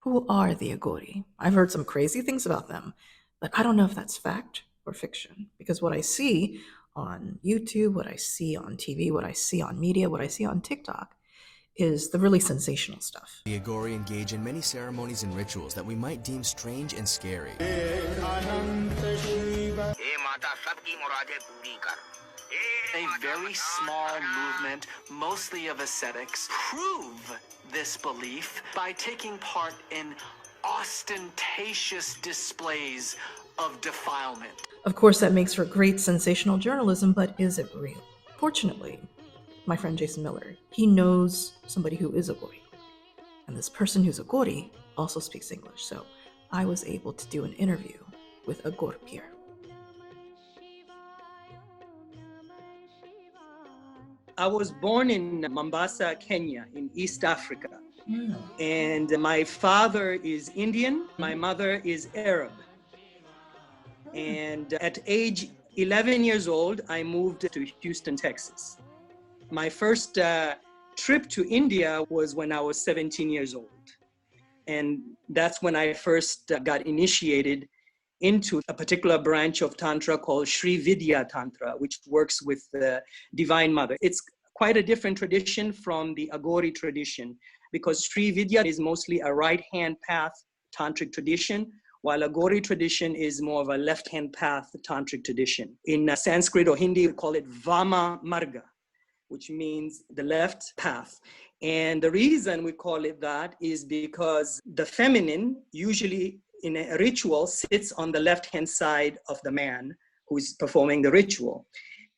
Who are the Aghori? I've heard some crazy things about them, but I don't know if that's fact or fiction, because what I see on YouTube, what I see on TV, what I see on media, what I see on TikTok is the really sensational stuff. The Aghori engage in many ceremonies and rituals that we might deem strange and scary. A very small movement, mostly of ascetics, prove this belief by taking part in ostentatious displays of defilement. Of course, that makes for great sensational journalism, but is it real? Fortunately, my friend Jason Miller, he knows somebody who is Aghori. And this person who's Aghori also speaks English, so I was able to do an interview with Aghor Pir. I was born in Mombasa, Kenya, in East Africa. And my father is Indian, my mother is Arab. And at age 11 years old, I moved to Houston, Texas. My first trip to India was when I was 17 years old. And that's when I first got initiated into a particular branch of Tantra called Dravidian Tantra, which works with the Divine Mother. It's quite a different tradition from the Aghori tradition, because Dravidian is mostly a right-hand path tantric tradition, while Aghori tradition is more of a left-hand path tantric tradition. In Sanskrit or Hindi, we call it Vama Marga, which means the left path. And the reason we call it that is because the feminine usually in a ritual sits on the left-hand side of the man who's performing the ritual.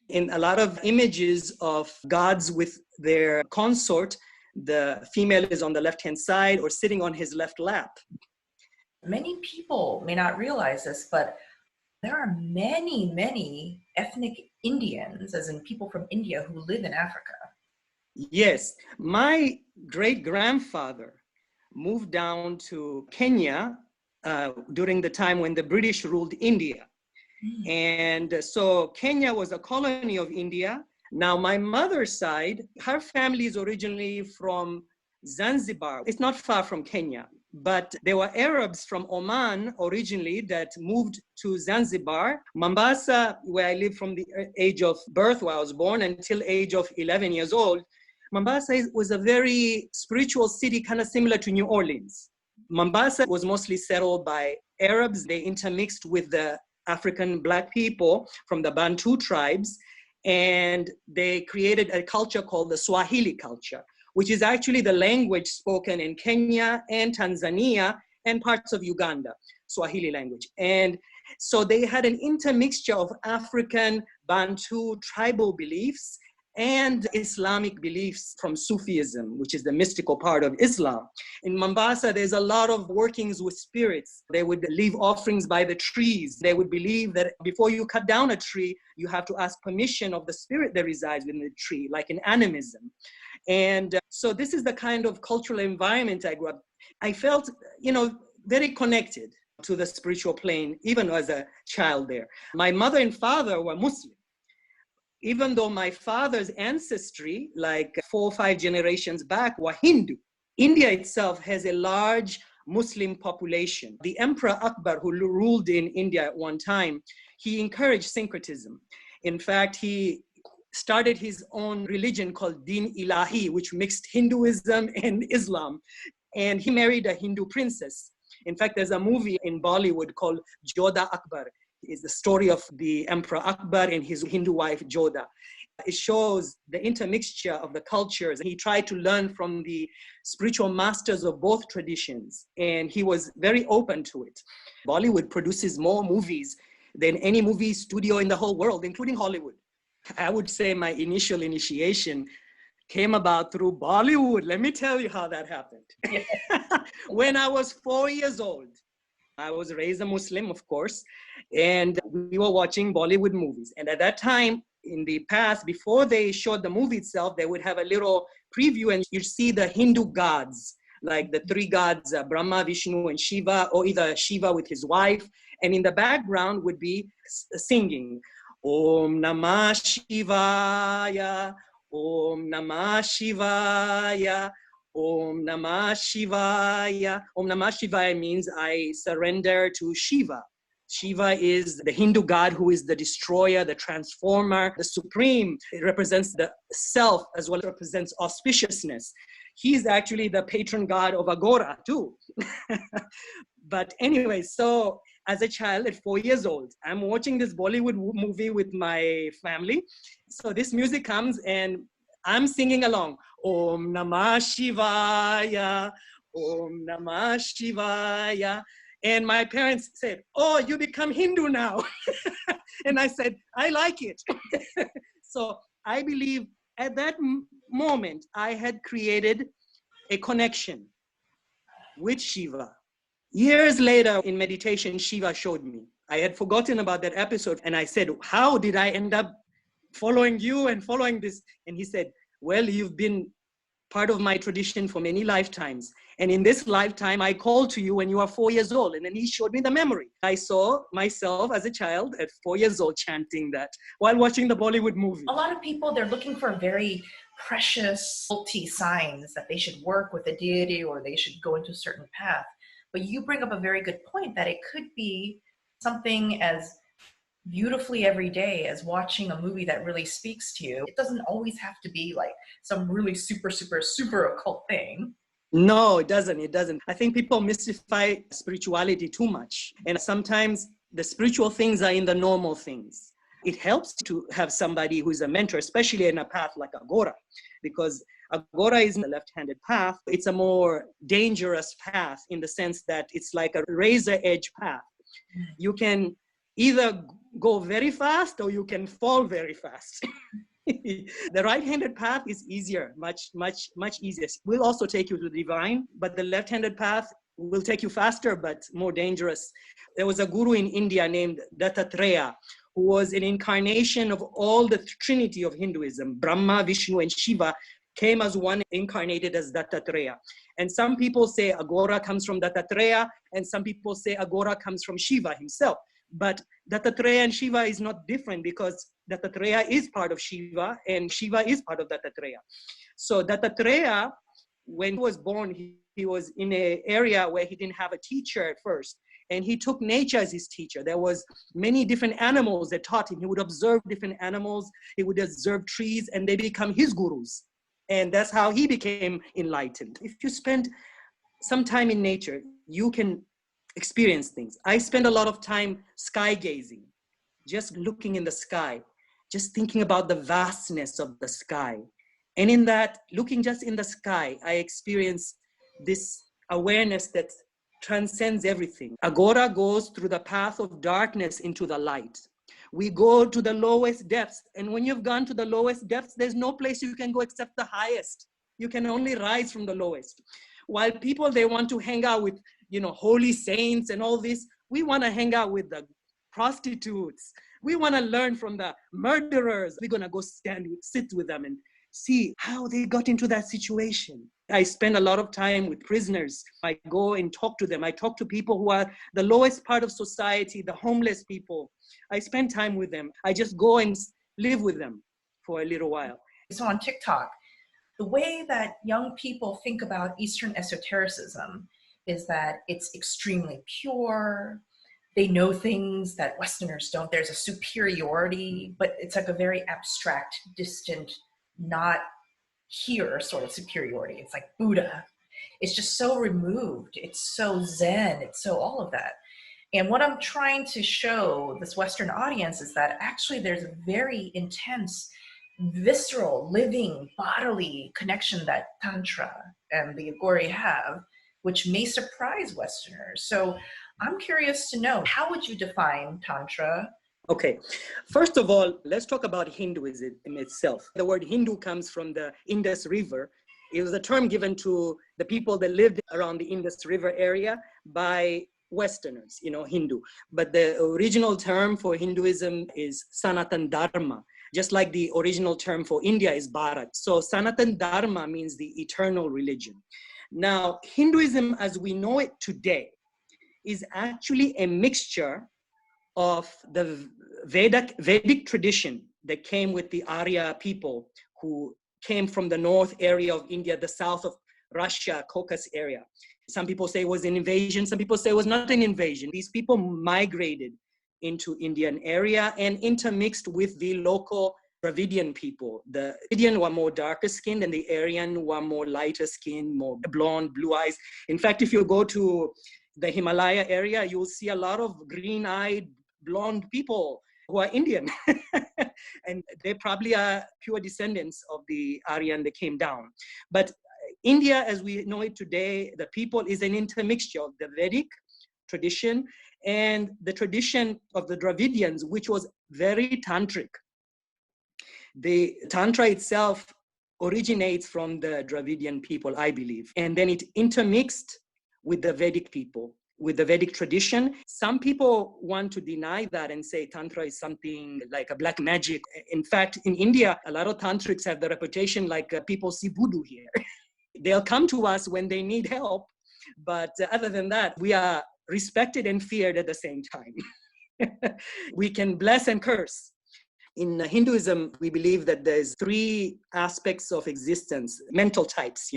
In a lot of images of gods with their consort, the female is on the left-hand side or sitting on his left lap. Many people may not realize this, but there are many, many ethnic Indians, as in people from India, who live in Africa. Yes, my great-grandfather moved down to Kenya during the time when the British ruled India. And so Kenya was a colony of India. Now my mother's side, her family is originally from Zanzibar. It's not far from Kenya, but there were Arabs from Oman originally that moved to Zanzibar. Mombasa, where I lived from the age of birth, where I was born, until age of 11 years old, Mombasa was a very spiritual city, kind of similar to New Orleans. Mombasa was mostly settled by Arabs. They intermixed with the African Black people from the Bantu tribes, and they created a culture called the Swahili culture, which is actually the language spoken in Kenya and Tanzania and parts of Uganda, Swahili language. And so they had an intermixture of African, Bantu, tribal beliefs and Islamic beliefs from Sufism, which is the mystical part of Islam. In Mombasa, there's a lot of workings with spirits. They would leave offerings by the trees. They would believe that before you cut down a tree, you have to ask permission of the spirit that resides within the tree, like in animism. And so this is the kind of cultural environment I grew up. I felt, very connected to the spiritual plane, even as a child there. My mother and father were Muslim. Even though my father's ancestry, like 4 or 5 generations back, were Hindu. India itself has a large Muslim population. The Emperor Akbar, who ruled in India at one time, he encouraged syncretism. In fact, he started his own religion called Din Ilahi, which mixed Hinduism and Islam. And he married a Hindu princess. In fact, there's a movie in Bollywood called Jodha Akbar. It's the story of the Emperor Akbar and his Hindu wife, Jodha. It shows the intermixture of the cultures. He tried to learn from the spiritual masters of both traditions, and he was very open to it. Bollywood produces more movies than any movie studio in the whole world, including Hollywood. I would say my initial initiation came about through Bollywood. Let me tell you how that happened. When I was 4 years old, I was raised a Muslim, of course, and we were watching Bollywood movies. And at that time, in the past, before they showed the movie itself, they would have a little preview and you'd see the Hindu gods, like the 3 gods, Brahma, Vishnu, and Shiva, or either Shiva with his wife. And in the background would be singing, Om Namah Shivaya, Om Namah Shivaya, Om Namah Shivaya. Om Namah Shivaya means I surrender to Shiva. Shiva is the Hindu god who is the destroyer, the transformer, the supreme. It represents the self as well as represents auspiciousness. He is actually the patron god of Aghora too. But anyway, so as a child at 4 years old, I'm watching this Bollywood movie with my family. So this music comes and I'm singing along. Om Namah Shivaya, Om Namah Shivaya. And my parents said, oh, you become Hindu now. And I said, I like it. So I believe at that moment, I had created a connection with Shiva. Years later in meditation, Shiva showed me. I had forgotten about that episode. And I said, how did I end up following you and following this? And he said, well, you've been part of my tradition for many lifetimes. And in this lifetime, I called to you when you are 4 years old. And then he showed me the memory. I saw myself as a child at 4 years old chanting that while watching the Bollywood movie. A lot of people, they're looking for very precious signs that they should work with a deity or they should go into a certain path. But you bring up a very good point that it could be something as beautifully every day as watching a movie that really speaks to you. It doesn't always have to be like some really super occult thing. No, it doesn't. It doesn't. I think people mystify spirituality too much. And sometimes the spiritual things are in the normal things. It helps to have somebody who's a mentor, especially in a path like Aghora, because Aghora is in the left-handed path. It's a more dangerous path in the sense that it's like a razor edge path. You can either go very fast or you can fall very fast. The right-handed path is easier, much easier. Will also take you to the divine, but the left-handed path will take you faster, but more dangerous. There was a guru in India named Dattatreya, who was an incarnation of all the trinity of Hinduism. Brahma, Vishnu, and Shiva came as one, incarnated as Dattatreya. And some people say Aghora comes from Dattatreya, and some people say Aghora comes from Shiva himself. But Dattatreya and Shiva is not different because Dattatreya is part of Shiva and Shiva is part of Dattatreya. So Dattatreya, when he was born, he was in an area where he didn't have a teacher at first. And he took nature as his teacher. There was many different animals that taught him. He would observe different animals. He would observe trees and they become his gurus. And that's how he became enlightened. If you spend some time in nature, you can experience things. I spend a lot of time sky gazing, just looking in the sky, just thinking about the vastness of the sky. And in that, looking just in the sky, I experience this awareness that transcends everything. Aghora goes through the path of darkness into the light. We go to the lowest depths. And when you've gone to the lowest depths, there's no place you can go except the highest. You can only rise from the lowest. While people, they want to hang out with, holy saints and all this, we want to hang out with the prostitutes. We want to learn from the murderers. We're going to go sit with them and see how they got into that situation. I spend a lot of time with prisoners. I go and talk to them. I talk to people who are the lowest part of society, the homeless people. I spend time with them. I just go and live with them for a little while. So on TikTok, the way that young people think about Eastern esotericism is that it's extremely pure. They know things that Westerners don't. There's a superiority, but it's like a very abstract, distant, not here sort of superiority. It's like Buddha. It's just so removed. It's so Zen. It's so all of that. And what I'm trying to show this Western audience is that actually there's a very intense, visceral, living, bodily connection that Tantra and the Aghori have, which may surprise Westerners. So I'm curious to know, how would you define Tantra? Okay, first of all, let's talk about Hinduism in itself. The word Hindu comes from the Indus River. It was a term given to the people that lived around the Indus River area by Westerners, Hindu. But the original term for Hinduism is Sanatan Dharma, just like the original term for India is Bharat. So Sanatan Dharma means the eternal religion. Now, Hinduism as we know it today is actually a mixture of the Vedic tradition that came with the Arya people who came from the north area of India, the south of Russia, Caucasus area. Some people say it was an invasion. Some people say it was not an invasion. These people migrated into Indian area and intermixed with the local Dravidian people. The Dravidian were more darker skinned and the Aryan were more lighter skinned, more blonde, blue eyes. In fact, if you go to the Himalaya area, you'll see a lot of green-eyed, blonde people who are Indian. And they probably are pure descendants of the Aryan that came down. But India, as we know it today, the people is an intermixture of the Vedic tradition and the tradition of the Dravidians, which was very tantric. The Tantra itself originates from the Dravidian people, I believe, and then it intermixed with the Vedic people, with the Vedic tradition. Some people want to deny that and say Tantra is something like a black magic. In fact, in India, a lot of tantrics have the reputation like people see voodoo here. They'll come to us when they need help, but other than that, we are respected and feared at the same time. We can bless and curse. In Hinduism, we believe that there's 3 aspects of existence, mental types,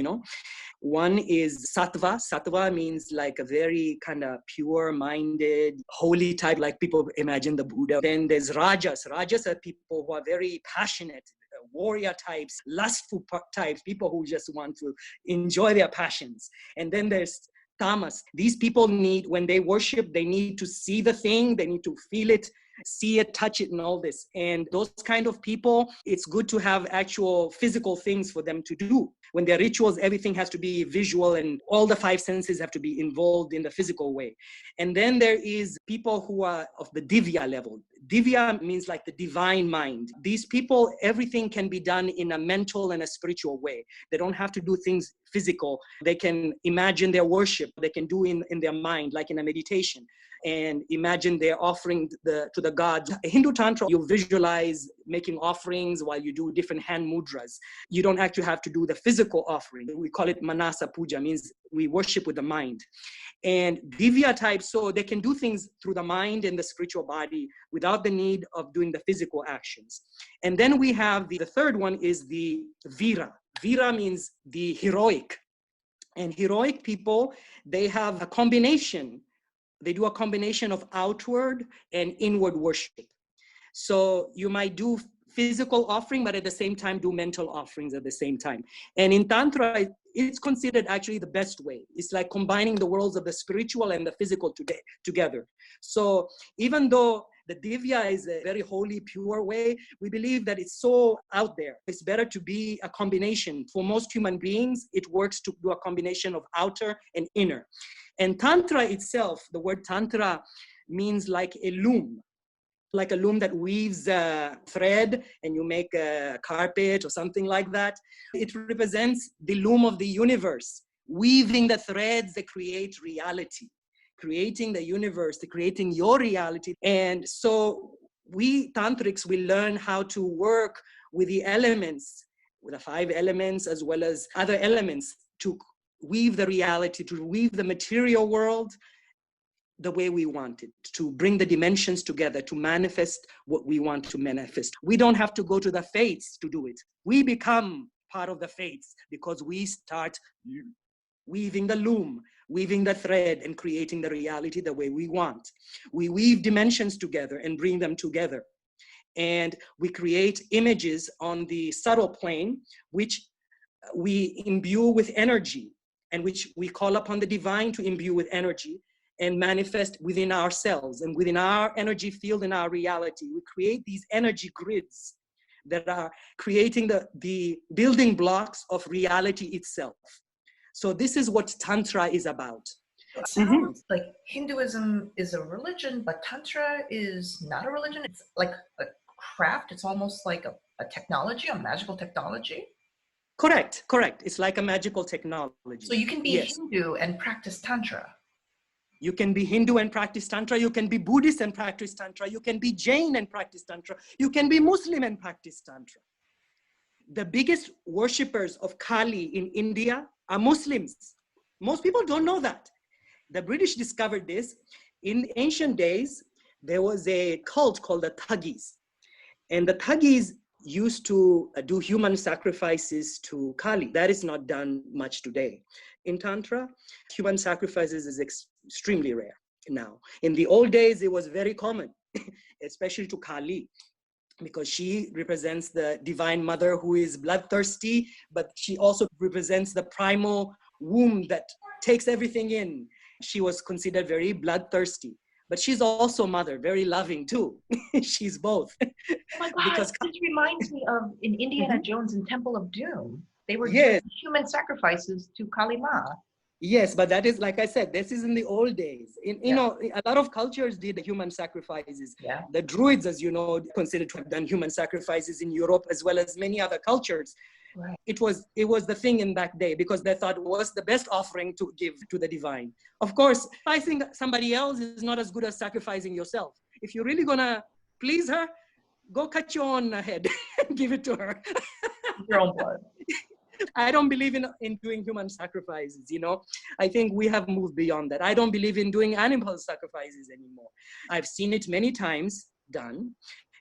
One is sattva. Sattva means like a very kind of pure-minded, holy type, like people imagine the Buddha. Then there's rajas. Rajas are people who are very passionate, warrior types, lustful types, people who just want to enjoy their passions. And then there's tamas. These people need, when they worship, they need to see the thing, they need to feel it, see it, touch it, and all this. And those kind of people, it's good to have actual physical things for them to do. When they're rituals, everything has to be visual and all the 5 senses have to be involved in the physical way. And then there is people who are of the Divya level. Divya means like the divine mind. These people, everything can be done in a mental and a spiritual way. They don't have to do things physical. They can imagine their worship. They can do in their mind, like in a meditation, and imagine they're offering to the gods. Hindu Tantra, you visualize making offerings while you do different hand mudras. You don't actually have to do the physical offering. We call it Manasa Puja, means we worship with the mind. And Divya types, so they can do things through the mind and the spiritual body without the need of doing the physical actions. And then we have the third one is the Vira. Vira means the heroic. And heroic people, they have a combination. They do a combination of outward and inward worship. So you might do physical offering, but at the same time do mental offerings at the same time. And in Tantra, it's considered actually the best way. It's like combining the worlds of the spiritual and the physical together. So even though the Divya is a very holy, pure way, we believe that it's so out there. It's better to be a combination. For most human beings, it works to do a combination of outer and inner. And Tantra itself, the word Tantra means like a loom that weaves a thread and you make a carpet or something like that. It represents the loom of the universe, weaving the threads that create reality, creating the universe, creating your reality. And so we tantrics will learn how to work with the elements, with the 5 elements as well as other elements, to weave the reality, to weave the material world the way we want it, to bring the dimensions together, to manifest what we want to manifest. We don't have to go to the fates to do it. We become part of the fates because we start weaving the loom, weaving the thread, and creating the reality the way we want. We weave dimensions together and bring them together. And we create images on the subtle plane, which we imbue with energy, and which we call upon the divine to imbue with energy and manifest within ourselves and within our energy field and our reality. We create these energy grids that are creating the building blocks of reality itself. So this is what Tantra is about. It sounds like Hinduism is a religion, but Tantra is not a religion. It's like a craft. It's almost like a technology, a magical technology. Correct. It's like a magical technology. So you can be Hindu and practice Tantra. You can be Hindu and practice Tantra. You can be Buddhist and practice Tantra. You can be Jain and practice Tantra. You can be Muslim and practice Tantra. The biggest worshippers of Kali in India are Muslims. Most people don't know that. The British discovered this. In ancient days, there was a cult called the Thuggees. And the Thuggees used to do human sacrifices to Kali. That is not done much today. In Tantra, human sacrifices is extremely rare now. In the old days, it was very common, especially to Kali, because she represents the divine mother who is bloodthirsty, but she also represents the primal womb that takes everything in. She was considered very bloodthirsty, but she's also mother, very loving too. She's both. Oh my God, Because this reminds me of in Indiana Jones and Temple of Doom. They were yes, doing human sacrifices to Kali Ma. yes, but that is, like I said, this is in the old days. You know, a lot of cultures did human sacrifices. Yeah. The Druids, as you know, considered to have done human sacrifices in Europe, as well as many other cultures. Right. It was the thing in that day, because they thought it was the best offering to give to the divine. Of course, sacrificing somebody else is not as good as sacrificing yourself. If you're really gonna please her, go cut your own head and give it to her. Your own blood. I don't believe in doing human sacrifices, you know. I think we have moved beyond that. I don't believe in doing animal sacrifices anymore. I've seen it many times done.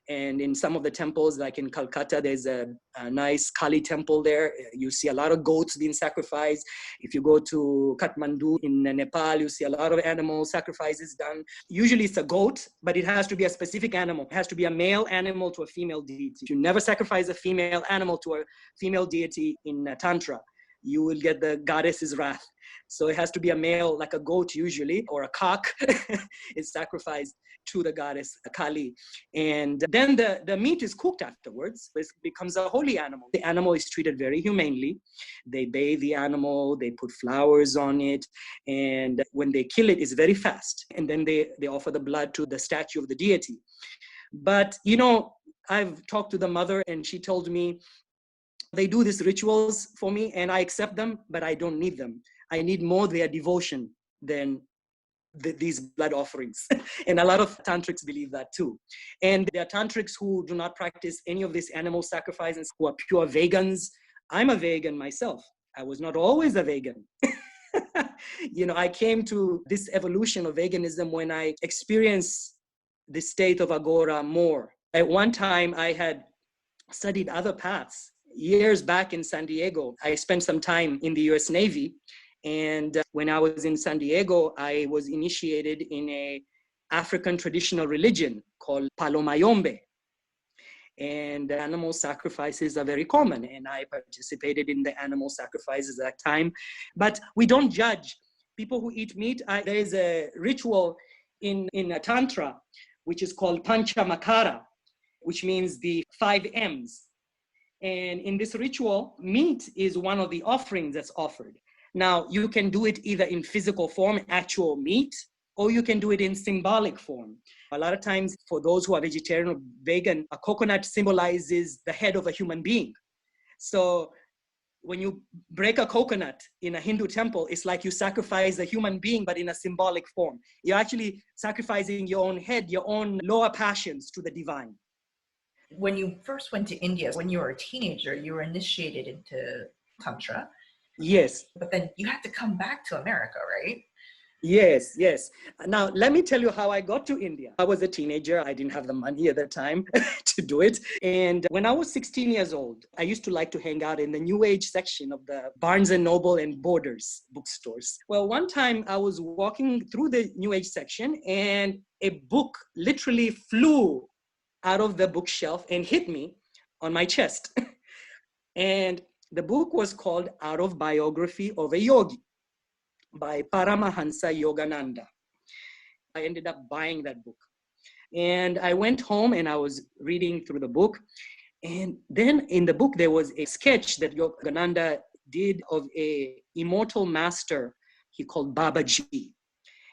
And in some of the temples, like in Calcutta, there's a nice Kali temple there. You see a lot of goats being sacrificed. If you go to Kathmandu in Nepal, you see a lot of animal sacrifices done. Usually it's a goat, but it has to be a specific animal. It has to be a male animal to a female deity. You never sacrifice a female animal to a female deity in Tantra. You will get the goddess's wrath. So it has to be a male, like a goat usually, or a cock is sacrificed to the goddess Kali. And then the meat is cooked afterwards. It becomes a holy animal. The animal is treated very humanely. They bathe the animal, they put flowers on it. And when they kill it, it's very fast. And then they offer the blood to the statue of the deity. But, you know, I've talked to the mother and she told me, they do these rituals for me and I accept them, but I don't need them. I need more their devotion than these blood offerings. And a lot of tantrics believe that too. And there are tantrics who do not practice any of these animal sacrifices, who are pure vegans. I'm a vegan myself. I was not always a vegan. You know, I came to this evolution of veganism when I experienced the state of Aghora more. At one time, I had studied other paths. Years back in San Diego, I spent some time in the US Navy. And when I was in San Diego, I was initiated in a African traditional religion called Palomayombe. And animal sacrifices are very common. And I participated in the animal sacrifices at that time. But we don't judge people who eat meat. There is a ritual in a Tantra, which is called Panchamakara, which means the 5 M's. And in this ritual, meat is one of the offerings that's offered. Now, you can do it either in physical form, actual meat, or you can do it in symbolic form. A lot of times, for those who are vegetarian or vegan, a coconut symbolizes the head of a human being. So when you break a coconut in a Hindu temple, it's like you sacrifice a human being, but in a symbolic form. You're actually sacrificing your own head, your own lower passions to the divine. When you first went to India, when you were a teenager, you were initiated into Tantra. Yes. But then you had to come back to America, right? Yes, yes. Now, let me tell you how I got to India. I was a teenager. I didn't have the money at the time to do it. And when I was 16 years old, I used to like to hang out in the New Age section of the Barnes & Noble and Borders bookstores. Well, one time I was walking through the New Age section and a book literally flew out of the bookshelf and hit me on my chest. And the book was called Autobiography of a Yogi by Paramahansa Yogananda. I ended up buying that book. And I went home and I was reading through the book. And then in the book, there was a sketch that Yogananda did of a immortal master he called Babaji.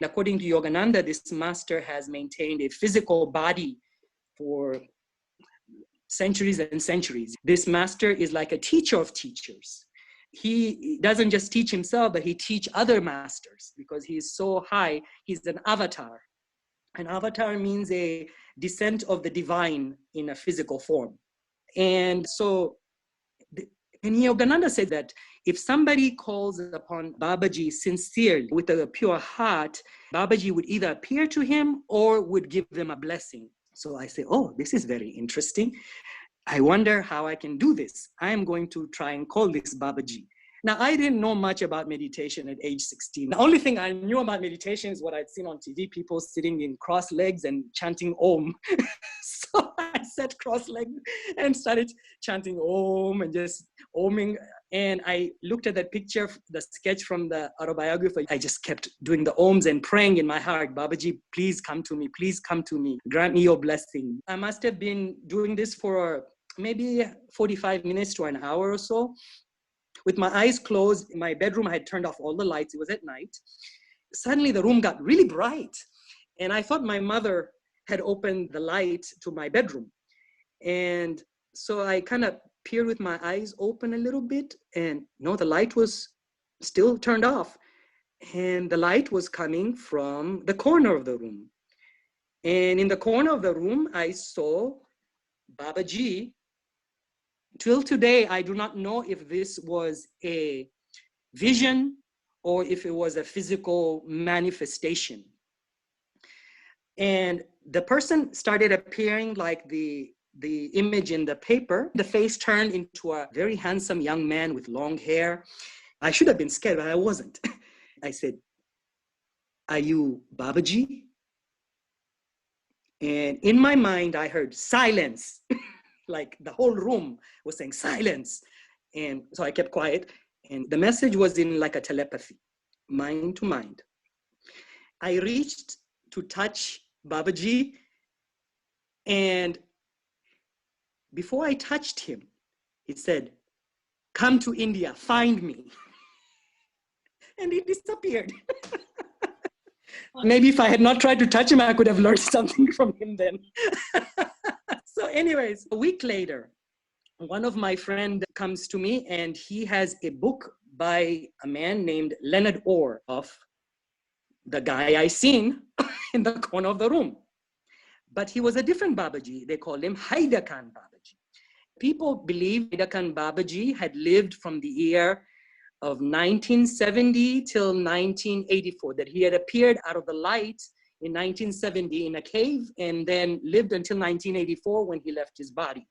According to Yogananda, this master has maintained a physical body for centuries and centuries. This master is like a teacher of teachers. He doesn't just teach himself, but he teaches other masters because he is so high. He's an avatar. An avatar means a descent of the divine in a physical form. And so, and Yogananda said that if somebody calls upon Babaji sincerely with a pure heart, Babaji would either appear to him or would give them a blessing. So I say, oh, this is very interesting. I wonder how I can do this. I am going to try and call this Babaji. Now, I didn't know much about meditation at age 16. The only thing I knew about meditation is what I'd seen on TV, people sitting in cross legs and chanting Om. So I sat cross-legged and started chanting Om and just Oming. And I looked at that picture, the sketch from the Autobiography. I just kept doing the Oms and praying in my heart, Babaji, please come to me. Please come to me. Grant me your blessing. I must have been doing this for maybe 45 minutes to an hour or so. With my eyes closed, in my bedroom, I had turned off all the lights. It was at night. Suddenly, the room got really bright. And I thought my mother had opened the light to my bedroom. And so I kind of peered with my eyes open a little bit. And no, the light was still turned off. And the light was coming from the corner of the room. And in the corner of the room, I saw Babaji. Till today, I do not know if this was a vision or if it was a physical manifestation. And the person started appearing like the image in the paper. The face turned into a very handsome young man with long hair. I should have been scared, but I wasn't. I said, "Are you Babaji?" And in my mind, I heard silence. Like the whole room was saying silence. And so I kept quiet. And the message was in like a telepathy, mind to mind. I reached to touch Babaji. And before I touched him, he said, "Come to India, find me." And he disappeared. Maybe if I had not tried to touch him, I could have learned something from him then. So anyways, a week later, one of my friends comes to me and he has a book by a man named Leonard Orr of the guy I seen in the corner of the room. But he was a different Babaji. They called him Haida Khan Babaji. People believe Haida Khan Babaji had lived from the year of 1970 till 1984, that he had appeared out of the light in 1970 in a cave and then lived until 1984 when he left his body.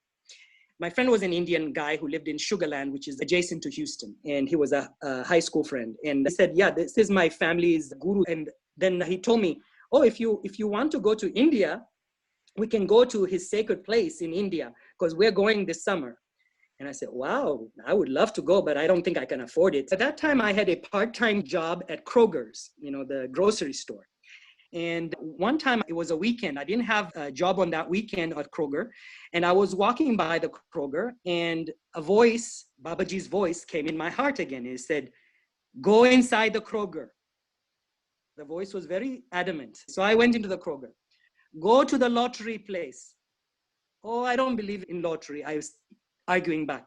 My friend was an Indian guy who lived in Sugarland, which is adjacent to Houston. And he was a high school friend. And he said, "Yeah, this is my family's guru." And then he told me, "Oh, if you want to go to India, we can go to his sacred place in India because we're going this summer." And I said, "Wow, I would love to go, but I don't think I can afford it." At that time, I had a part-time job at Kroger's, the grocery store. And one time it was a weekend. I didn't have a job on that weekend at Kroger. And I was walking by the Kroger and a voice, Babaji's voice, came in my heart again. It said, "Go inside the Kroger." The voice was very adamant. So I went into the Kroger. "Go to the lottery place." "Oh, I don't believe in lottery." I was arguing back.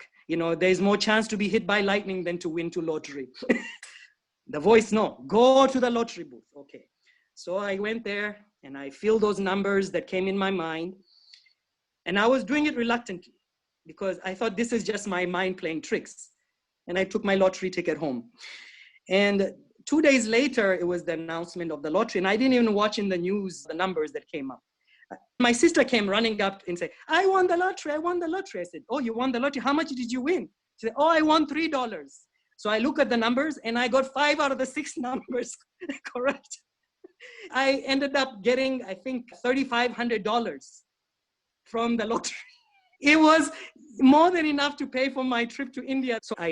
There's more chance to be hit by lightning than to win to lottery. The voice, "No, go to the lottery booth." Okay. So I went there and I filled those numbers that came in my mind. And I was doing it reluctantly because I thought this is just my mind playing tricks. And I took my lottery ticket home. And 2 days later, it was the announcement of the lottery. And I didn't even watch in the news the numbers that came up. My sister came running up and said, "I won the lottery, I won the lottery." I said, "Oh, you won the lottery? How much did you win?" She said, "Oh, I won $3. So I look at the numbers and I got 5 out of the 6 numbers correct. I ended up getting, I think, $3,500 from the lottery. It was more than enough to pay for my trip to India. So I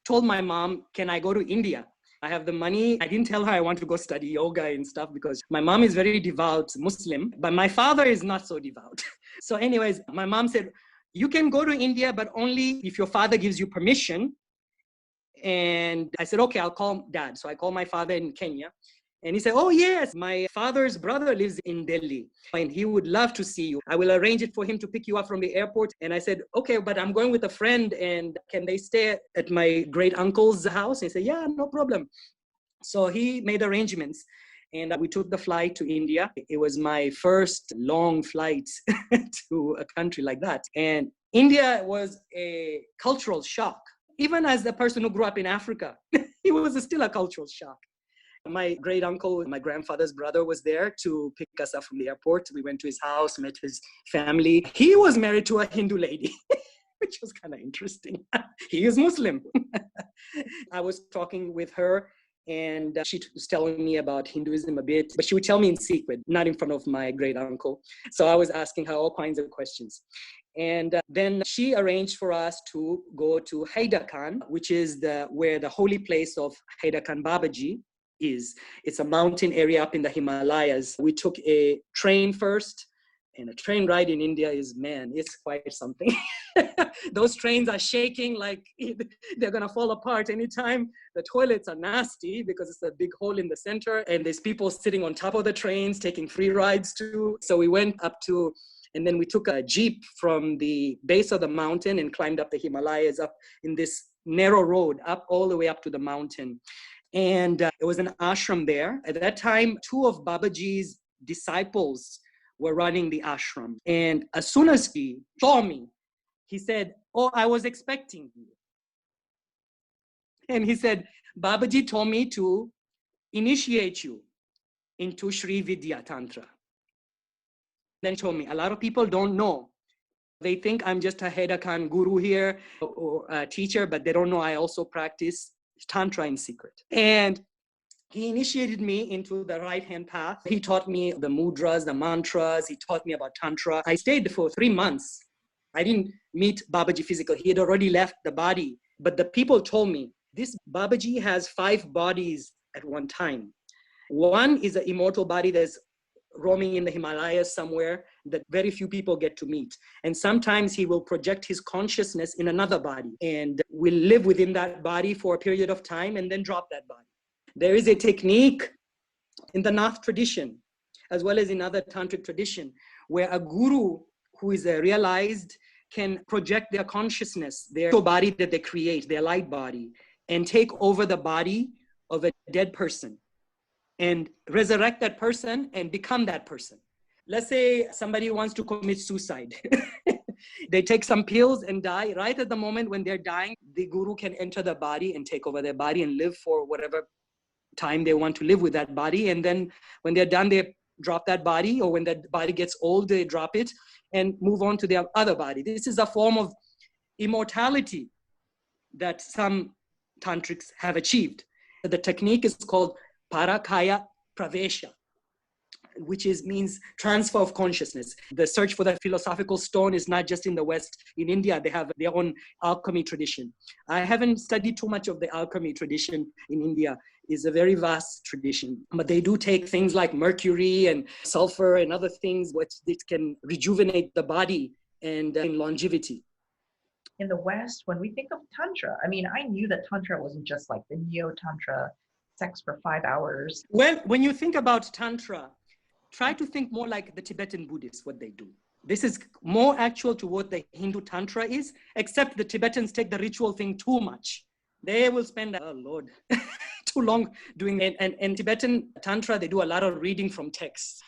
told my mom, "Can I go to India? I have the money." I didn't tell her I want to go study yoga and stuff because my mom is very devout Muslim, but my father is not so devout. So anyways, my mom said, "You can go to India, but only if your father gives you permission." And I said, "Okay, I'll call Dad." So I called my father in Kenya. And he said, "Oh, yes, my father's brother lives in Delhi and he would love to see you. I will arrange it for him to pick you up from the airport." And I said, "Okay, but I'm going with a friend and can they stay at my great uncle's house?" And he said, "Yeah, no problem." So he made arrangements and we took the flight to India. It was my first long flight to a country like that. And India was a cultural shock. Even as the person who grew up in Africa, it was still a cultural shock. My great uncle, my grandfather's brother, was there to pick us up from the airport. We went to his house, met his family. He was married to a Hindu lady. which was kind of interesting. He is Muslim. I was talking with her, and she was telling me about Hinduism a bit, but she would tell me in secret, not in front of my great uncle. So I was asking her all kinds of questions. And then she arranged for us to go to Haida, which is where the holy place of Haida Babaji is. It's a mountain area up in the Himalayas. We took a train first, and a train ride in India is, man, it's quite something. Those trains are shaking like they're gonna fall apart anytime. The toilets are nasty because it's a big hole in the center, and there's people sitting on top of the trains taking free rides too. So we went up to, and then we took a jeep from the base of the mountain and climbed up the Himalayas up in this narrow road up all the way up to the mountain. And there was an ashram there. At that time, 2 of Babaji's disciples were running the ashram. And as soon as he saw me, he said, "Oh, I was expecting you." And he said, "Babaji told me to initiate you into Sri Vidya Tantra." Then he told me, a lot of people don't know. They think I'm just a Hedakan guru here or a teacher, but they don't know I also practice Tantra in secret. And he initiated me into the right-hand path. He taught me the mudras, the mantras. He taught me about Tantra. I stayed for 3 months. I didn't meet Babaji physically. He had already left the body. But the people told me, this Babaji has 5 bodies at one time. One is an immortal body that's roaming in the Himalayas somewhere that very few people get to meet. And sometimes he will project his consciousness in another body and will live within that body for a period of time and then drop that body. There is a technique in the Nath tradition, as well as in other tantric tradition, where a guru who is realized can project their consciousness, their body that they create, their light body, and take over the body of a dead person and resurrect that person and become that person. Let's say somebody wants to commit suicide. They take some pills and die. Right at the moment when they're dying, the guru can enter the body and take over their body and live for whatever time they want to live with that body. And then when they're done, they drop that body, or when that body gets old, they drop it and move on to their other body. This is a form of immortality that some tantrics have achieved. The technique is called Parakaya Pravesha, which means transfer of consciousness. The search for the philosophical stone is not just in the West. In India, they have their own alchemy tradition. I haven't studied too much of the alchemy tradition in India. It's a very vast tradition. But they do take things like mercury and sulfur and other things which can rejuvenate the body and in longevity. In the West, when we think of Tantra, I mean, I knew that Tantra wasn't just like the Neo-Tantra, sex for 5 hours. When you think about Tantra, try to think more like the Tibetan Buddhists, what they do. This is more actual to what the Hindu Tantra is, except the Tibetans take the ritual thing too much. They will spend, oh Lord, too long doing it. And Tibetan Tantra, they do a lot of reading from texts.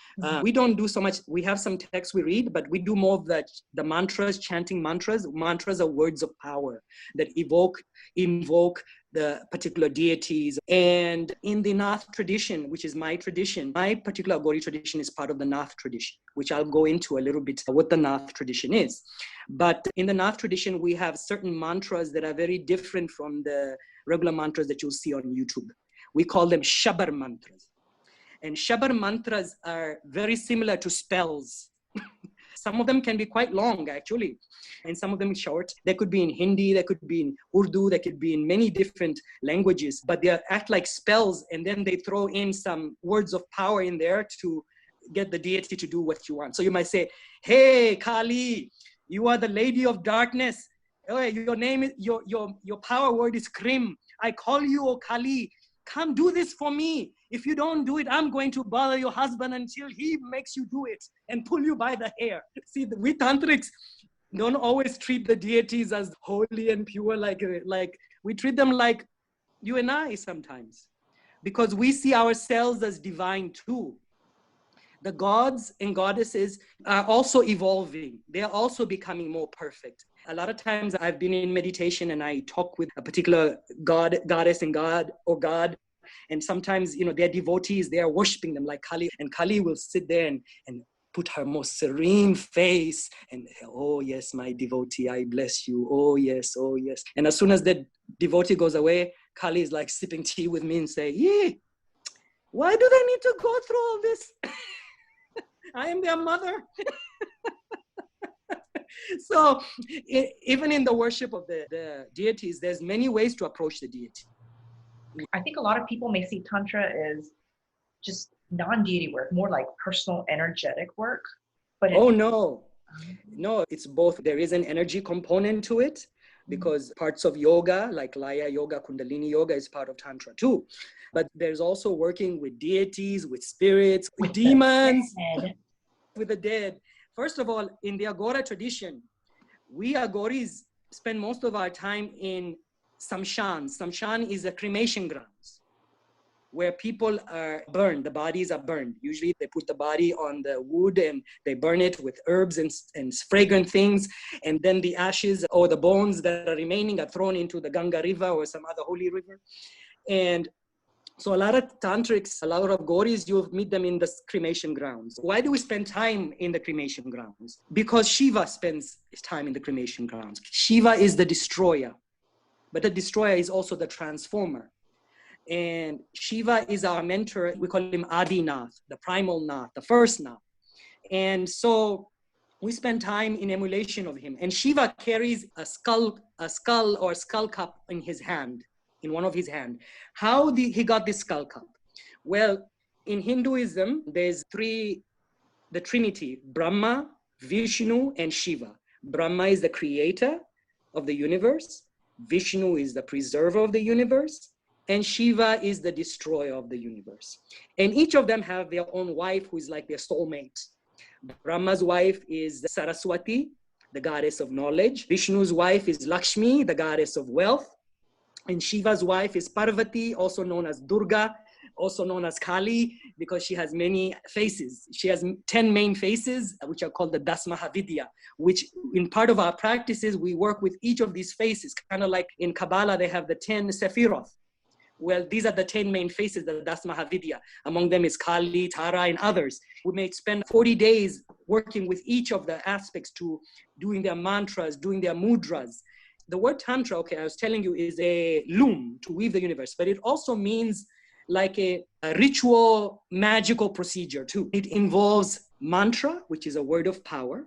We don't do so much. We have some texts we read, but we do more of the mantras, chanting mantras. Mantras are words of power that invoke the particular deities. And in the Nath tradition, which is my tradition, my particular Aghori tradition is part of the Nath tradition, which I'll go into a little bit what the Nath tradition is. But in the Nath tradition, we have certain mantras that are very different from the regular mantras that you'll see on YouTube. We call them Shabar mantras. And Shabar mantras are very similar to spells. Some of them can be quite long, actually, and some of them short. They could be in Hindi, they could be in Urdu, they could be in many different languages, but they act like spells, and then they throw in some words of power in there to get the deity to do what you want. So you might say, "Hey, Kali, you are the lady of darkness. Oh, your name is, your power word is Krim. I call you, O Kali. Come do this for me. If you don't do it, I'm going to bother your husband until he makes you do it and pull you by the hair." See, we tantrics don't always treat the deities as holy and pure, like we treat them like you and I sometimes, because we see ourselves as divine too. The gods and goddesses are also evolving. They're also becoming more perfect. A lot of times I've been in meditation and I talk with a particular god, goddess and god or god. And sometimes, they're devotees, they are worshiping them like Kali. And Kali will sit there and put her most serene face and, oh yes, my devotee, I bless you. Oh yes, oh yes. And as soon as the devotee goes away, Kali is like sipping tea with me and say, yeah, why do they need to go through all this? I am their mother. So even in the worship of the deities, there's many ways to approach the deity. I think a lot of people may see Tantra as just non-deity work, more like personal energetic work. But Oh, no. No, it's both. There is an energy component to it because parts of yoga, like Laya yoga, Kundalini yoga, is part of Tantra too. But there's also working with deities, with spirits, with demons, with the dead. First of all, in the Aghora tradition, we Aghoris spend most of our time in Samshan. Samshan is a cremation grounds where people are burned, the bodies are burned. Usually they put the body on the wood and they burn it with herbs and fragrant things. And then the ashes or the bones that are remaining are thrown into the Ganga river or some other holy river. And so a lot of tantrics, a lot of Aghoris, you'll meet them in the cremation grounds. Why do we spend time in the cremation grounds? Because Shiva spends his time in the cremation grounds. Shiva is the destroyer, but the destroyer is also the transformer. And Shiva is our mentor. We call him Adinath, the primal Nath, the first Nath. And so we spend time in emulation of him. And Shiva carries a skull or skull cup in his hand, in one of his hands. How he got this skull cup? Well, in Hinduism, there's the Trinity, Brahma, Vishnu, and Shiva. Brahma is the creator of the universe. Vishnu is the preserver of the universe. And Shiva is the destroyer of the universe. And each of them have their own wife who is like their soulmate. Brahma's wife is Saraswati, the goddess of knowledge. Vishnu's wife is Lakshmi, the goddess of wealth. And Shiva's wife is Parvati, also known as Durga, also known as Kali, because she has many faces. She has 10 main faces, which are called the Dasmahavidya, which in part of our practices, we work with each of these faces, kind of like in Kabbalah, they have the 10 Sephiroth. Well, these are the 10 main faces, the Dasmahavidya. Among them is Kali, Tara, and others. We may spend 40 days working with each of the aspects to doing their mantras, doing their mudras. The word Tantra, okay, I was telling you, is a loom to weave the universe, but it also means like a ritual, magical procedure too. It involves mantra, which is a word of power.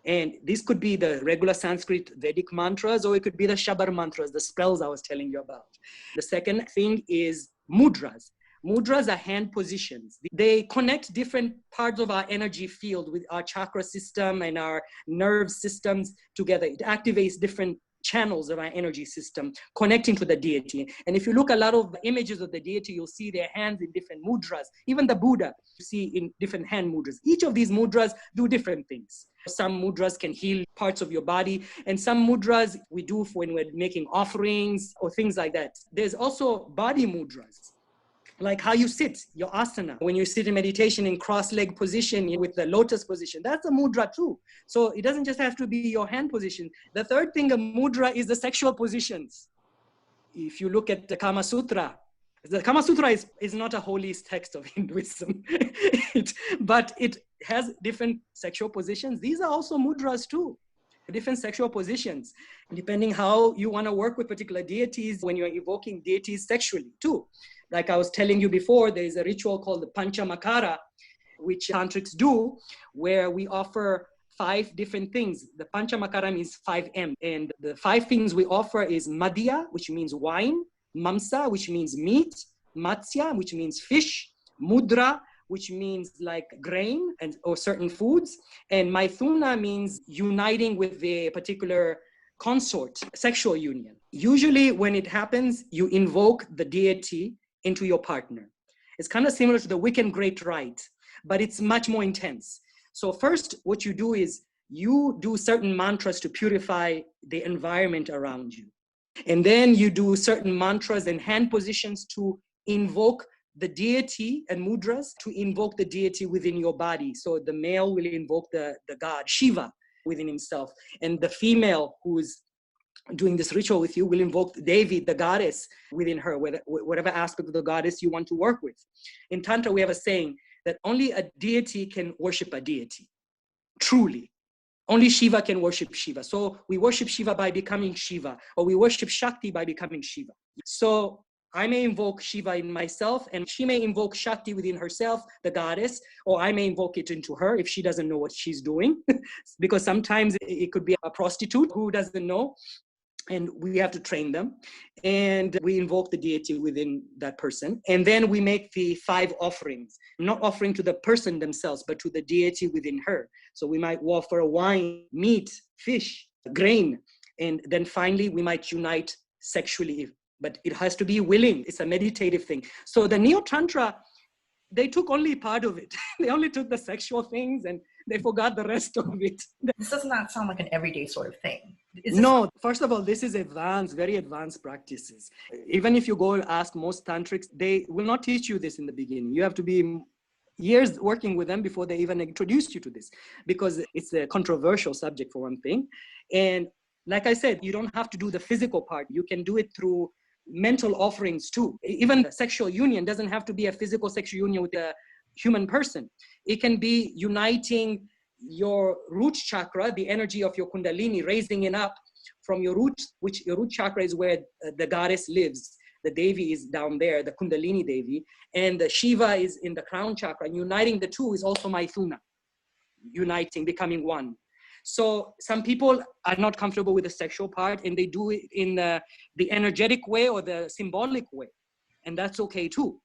And this could be the regular Sanskrit Vedic mantras, or it could be the Shabar mantras, the spells I was telling you about. The second thing is mudras. Mudras are hand positions. They connect different parts of our energy field with our chakra system and our nerve systems together. It activates different channels of our energy system connecting to the deity. And if you look at a lot of images of the deity, you'll see their hands in different mudras. Even the Buddha, you see in different hand mudras. Each of these mudras do different things. Some mudras can heal parts of your body, and some mudras we do for when we're making offerings or things like that. There's also body mudras, like how you sit, your asana. When you sit in meditation in cross-leg position with the lotus position, that's a mudra too. So it doesn't just have to be your hand position. The third thing, a mudra, is the sexual positions. If you look at the Kama Sutra, the Kama Sutra is not a holy text of Hinduism, but it has different sexual positions. These are also mudras too, different sexual positions, depending how you want to work with particular deities when you're evoking deities sexually too. Like I was telling you before, there is a ritual called the Panchamakara, which tantrics do, where we offer 5 different things. The Panchamakara means 5M. And the 5 things we offer is Madhya, which means wine, Mamsa, which means meat, Matsya, which means fish, Mudra, which means like grain or certain foods, and Maithuna means uniting with the particular consort, sexual union. Usually when it happens, you invoke the deity into your partner. It's kind of similar to the Wiccan Great Rite, but it's much more intense. So first, what you do is you do certain mantras to purify the environment around you. And then you do certain mantras and hand positions to invoke the deity and mudras to invoke the deity within your body. So the male will invoke the god Shiva within himself. And the female who's doing this ritual with you will invoke Devi, the goddess within her, whatever aspect of the goddess you want to work with. In Tantra, we have a saying, that only a deity can worship a deity, truly. Only Shiva can worship Shiva. So we worship Shiva by becoming Shiva, or we worship Shakti by becoming Shiva. So I may invoke Shiva in myself, and she may invoke Shakti within herself, the goddess, or I may invoke it into her if she doesn't know what she's doing. Because sometimes it could be a prostitute who doesn't know, and we have to train them. And we invoke the deity within that person. And then we make the 5 offerings, not offering to the person themselves, but to the deity within her. So we might offer wine, meat, fish, grain. And then finally, we might unite sexually, but it has to be willing. It's a meditative thing. So the Neo-Tantra, they took only part of it. They only took the sexual things and they forgot the rest of it. This does not sound like an everyday sort of thing. No, first of all, this is advanced, very advanced practices. Even if you go and ask most tantrics, they will not teach you this in the beginning. You have to be years working with them before they even introduce you to this, because it's a controversial subject for one thing. And like I said, you don't have to do the physical part. You can do it through mental offerings too. Even the sexual union doesn't have to be a physical sexual union with a human person. It can be uniting your root chakra, the energy of your Kundalini, raising it up from your root, which your root chakra is where the goddess lives. The Devi is down there, the Kundalini Devi, and the Shiva is in the crown chakra. And uniting the two is also Maithuna, uniting, becoming one. So some people are not comfortable with the sexual part, and they do it in the energetic way or the symbolic way. And that's okay too.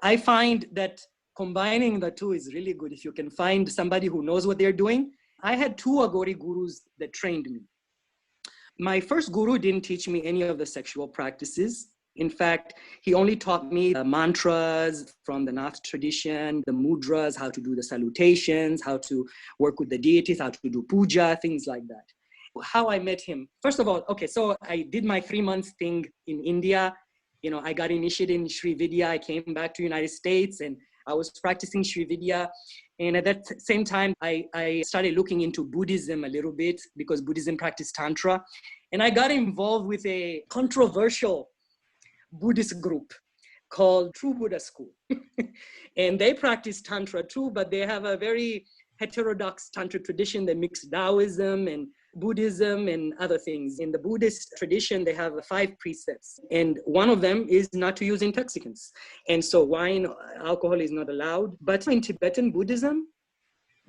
I find that combining the two is really good if you can find somebody who knows what they're doing. I had 2 Aghori gurus that trained me. My first guru didn't teach me any of the sexual practices. In fact, he only taught me the mantras from the Nath tradition, the mudras, how to do the salutations, how to work with the deities, how to do puja, things like that. How I met him. First of all, okay, so I did my 3-month thing in India. You know, I got initiated in Sri Vidya. I came back to the United States and I was practicing Sri Vidya. And at that same time, I started looking into Buddhism a little bit because Buddhism practiced Tantra. And I got involved with a controversial Buddhist group called True Buddha School. And they practice Tantra too, but they have a very heterodox Tantric tradition. They mix Taoism and Buddhism and other things. In the Buddhist tradition, they have 5 precepts. And one of them is not to use intoxicants. And so wine, alcohol is not allowed. But in Tibetan Buddhism,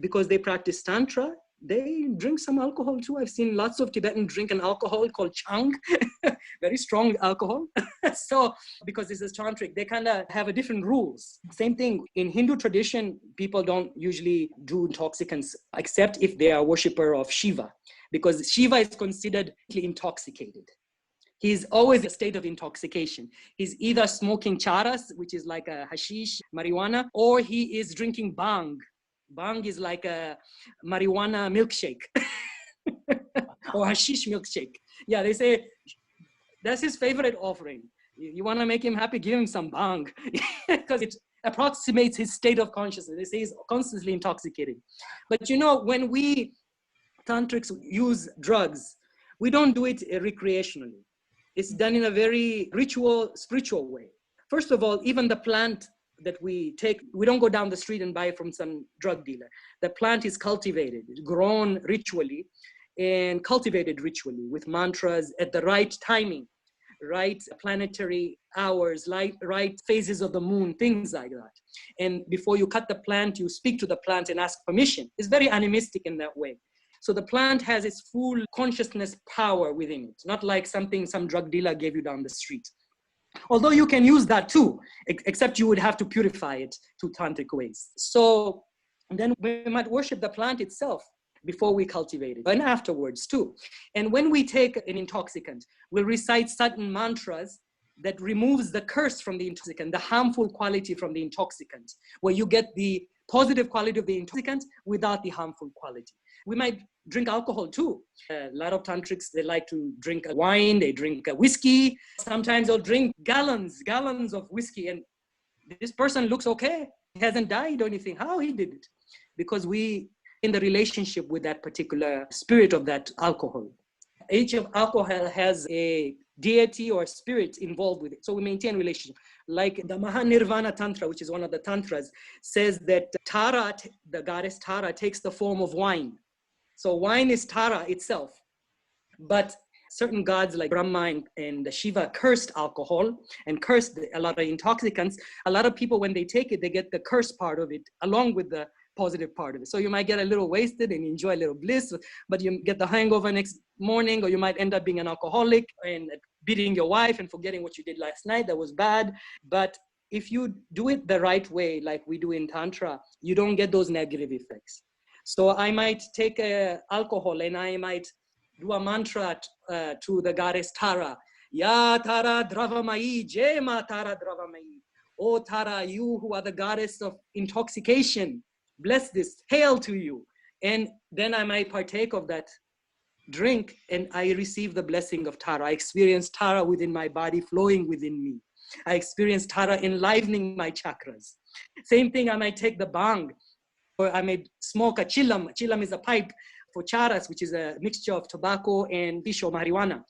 because they practice Tantra, they drink some alcohol too. I've seen lots of Tibetans drink an alcohol called chang, very strong alcohol. So because this is tantric, they kind of have a different rules. Same thing in Hindu tradition, people don't usually do intoxicants except if they are a worshiper of Shiva, because Shiva is considered intoxicated. He's always in a state of intoxication. He's either smoking charas, which is like a hashish, marijuana, or he is drinking bhang. Bhang is like a marijuana milkshake or hashish milkshake. Yeah, they say that's his favorite offering. You want to make him happy, give him some bhang because it approximates his state of consciousness. They say he's constantly intoxicated. But you know, when we tantrics use drugs, we don't do it recreationally. It's done in a very ritual, spiritual way. First of all, even the plant that we take, we don't go down the street and buy it from some drug dealer. The plant is cultivated, grown ritually, and cultivated ritually with mantras at the right timing, right planetary hours, right phases of the moon, things like that. And before you cut the plant, you speak to the plant and ask permission. It's very animistic in that way. So the plant has its full consciousness power within it, not like something some drug dealer gave you down the street. Although you can use that too, except you would have to purify it to tantric ways. So then we might worship the plant itself before we cultivate it, and afterwards too. And when we take an intoxicant, we'll recite certain mantras that removes the curse from the intoxicant, the harmful quality from the intoxicant, where you get the positive quality of the intoxicant without the harmful quality. We might drink alcohol too. A lot of tantrics, they like to drink wine, they drink whiskey. Sometimes they'll drink gallons of whiskey, and this person looks okay. He hasn't died or anything. How he did it? Because we in the relationship with that particular spirit of that alcohol. Each of alcohol has a deity or spirit involved with it. So we maintain relationship. Like the Mahanirvana Tantra, which is one of the tantras, says that Tara, the goddess Tara, takes the form of wine. So wine is Tara itself. But certain gods like Brahma and Shiva cursed alcohol and cursed a lot of intoxicants. A lot of people, when they take it, they get the curse part of it along with the positive part of it. So you might get a little wasted and enjoy a little bliss, but you get the hangover next morning, or you might end up being an alcoholic and beating your wife and forgetting what you did last night. That was bad. But if you do it the right way, like we do in Tantra, you don't get those negative effects. So I might take alcohol and I might do a mantra to the goddess Tara. Ya Tara Dravamai, Je Ma Tara Dravamai. Oh Tara, you who are the goddess of intoxication, bless this, hail to you. And then I might partake of that drink and I receive the blessing of Tara. I experience Tara within my body, flowing within me. I experience Tara enlivening my chakras. Same thing, I might take the bhang, or I may smoke a chilam. Chilam is a pipe for charas, which is a mixture of tobacco and fish or marijuana.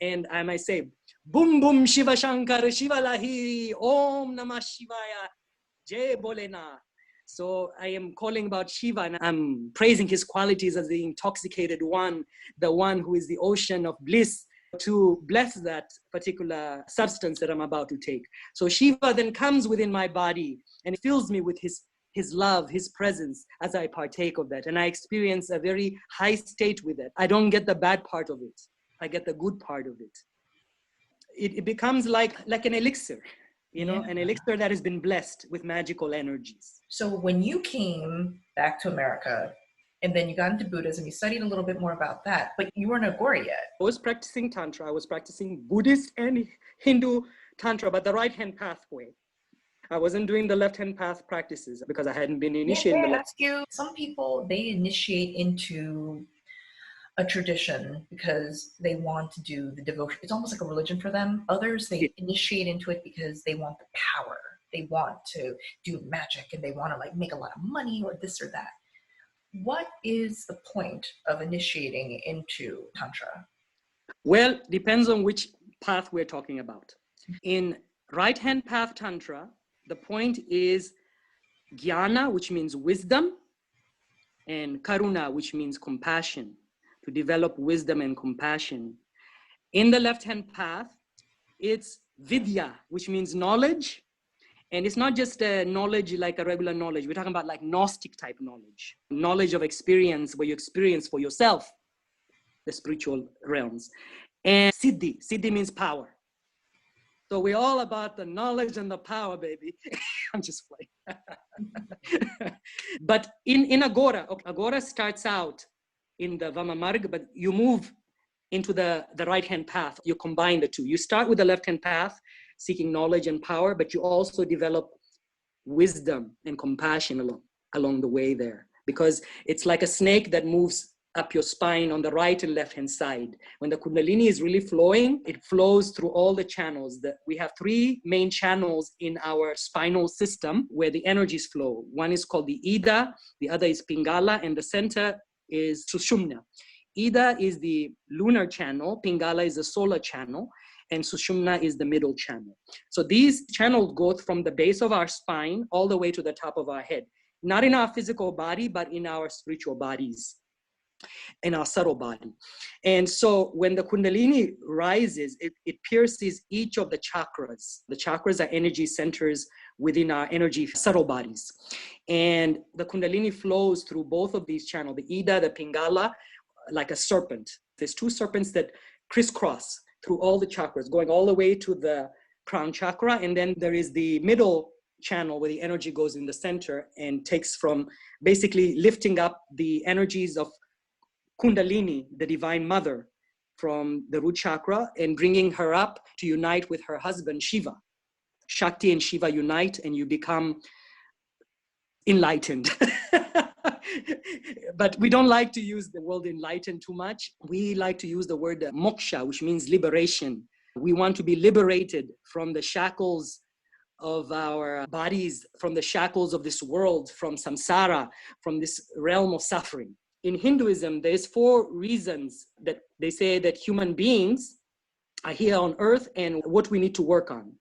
And I might say, Bum Bum Shiva Shankar Shiva Lahiri Om Namah Shivaya Jai Bolena. So I am calling about Shiva and I'm praising his qualities as the intoxicated one, the one who is the ocean of bliss, to bless that particular substance that I'm about to take. So Shiva then comes within my body and fills me with his love, his presence as I partake of that. And I experience a very high state with it. I don't get the bad part of it. I get the good part of it. It becomes like an elixir, you know, an elixir that has been blessed with magical energies. So when you came back to America and then you got into Buddhism, you studied a little bit more about that, but you weren't an Aghori yet. I was practicing Tantra. I was practicing Buddhist and Hindu Tantra, but the right-hand pathway. I wasn't doing the left-hand path practices because I hadn't been initiated. Some people, they initiate into a tradition because they want to do the devotion. It's almost like a religion for them. Others, they initiate into it because they want the power. They want to do magic and they want to like make a lot of money or this or that. What is the point of initiating into Tantra? Well, depends on which path we're talking about. In right-hand path Tantra, the point is jnana, which means wisdom, and karuna, which means compassion, to develop wisdom and compassion. In the left-hand path, it's vidya, which means knowledge. And it's not just a knowledge like a regular knowledge. We're talking about like Gnostic type knowledge, knowledge of experience, where you experience for yourself the spiritual realms. And siddhi, siddhi means power. So we're all about the knowledge and the power, baby. I'm just playing. But in Aghora, Aghora starts out in the Vamamarga, but you move into the right-hand path. You combine the two. You start with the left-hand path, seeking knowledge and power, but you also develop wisdom and compassion along the way there. Because it's like a snake that moves up your spine on the right and left-hand side. When the Kundalini is really flowing, it flows through all the channels. We have three main channels in our spinal system where the energies flow. One is called the Ida, the other is Pingala, and the center is Sushumna. Ida is the lunar channel, Pingala is the solar channel, and Sushumna is the middle channel. So these channels go from the base of our spine all the way to the top of our head. Not in our physical body, but in our spiritual bodies, in our subtle body. And so when the Kundalini rises, it pierces each of the chakras. The chakras are energy centers within our energy subtle bodies. And the Kundalini flows through both of these channels, the Ida, the Pingala, like a serpent. There's two serpents that crisscross through all the chakras, going all the way to the crown chakra. And then there is the middle channel where the energy goes in the center and takes from basically lifting up the energies of Kundalini, the divine mother, from the root chakra and bringing her up to unite with her husband, Shiva. Shakti and Shiva unite and you become enlightened. But we don't like to use the word enlightened too much. We like to use the word moksha, which means liberation. We want to be liberated from the shackles of our bodies, from the shackles of this world, from samsara, from this realm of suffering. In Hinduism, there's 4 reasons that they say that human beings here on earth and what we need to work on.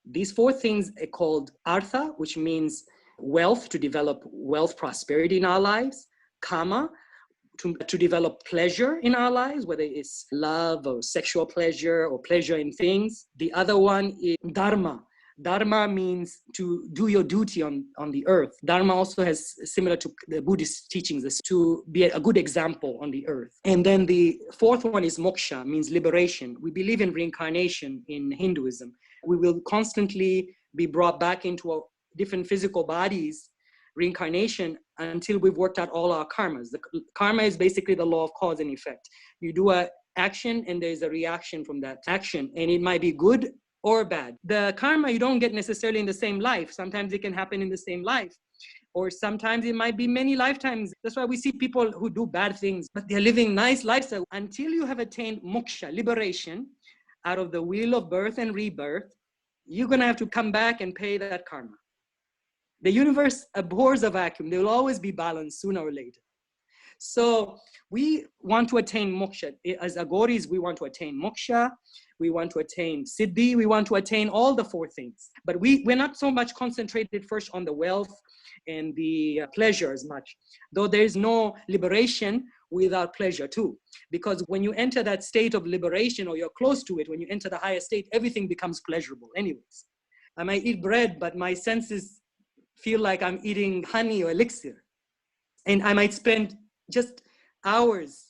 These 4 things are called artha, which means wealth, to develop wealth, prosperity in our lives; kama, to develop pleasure in our lives, whether it's love or sexual pleasure or pleasure in things. The other one is dharma. Dharma means to do your duty on the earth. Dharma also has, similar to the Buddhist teachings, is to be a good example on the earth. And then the 4th one is moksha, means liberation. We believe in reincarnation in Hinduism. We will constantly be brought back into different physical bodies, reincarnation, until we've worked out all our karmas. The karma is basically the law of cause and effect. You do an action and there's a reaction from that action, and it might be good or bad. The karma you don't get necessarily in the same life. Sometimes it can happen in the same life, or sometimes it might be many lifetimes. That's why we see people who do bad things, but they're living nice lifestyle. Until you have attained moksha, liberation, out of the wheel of birth and rebirth, you're gonna have to come back and pay that karma. The universe abhors a vacuum. There will always be balance sooner or later. So we want to attain moksha. As Aghoris, we want to attain moksha. We want to attain siddhi. We want to attain all the 4 things. But we're not so much concentrated first on the wealth and the pleasure as much. Though there is no liberation without pleasure too. Because when you enter that state of liberation, or you're close to it, when you enter the higher state, everything becomes pleasurable anyways. I might eat bread, but my senses feel like I'm eating honey or elixir. And I might spend just hours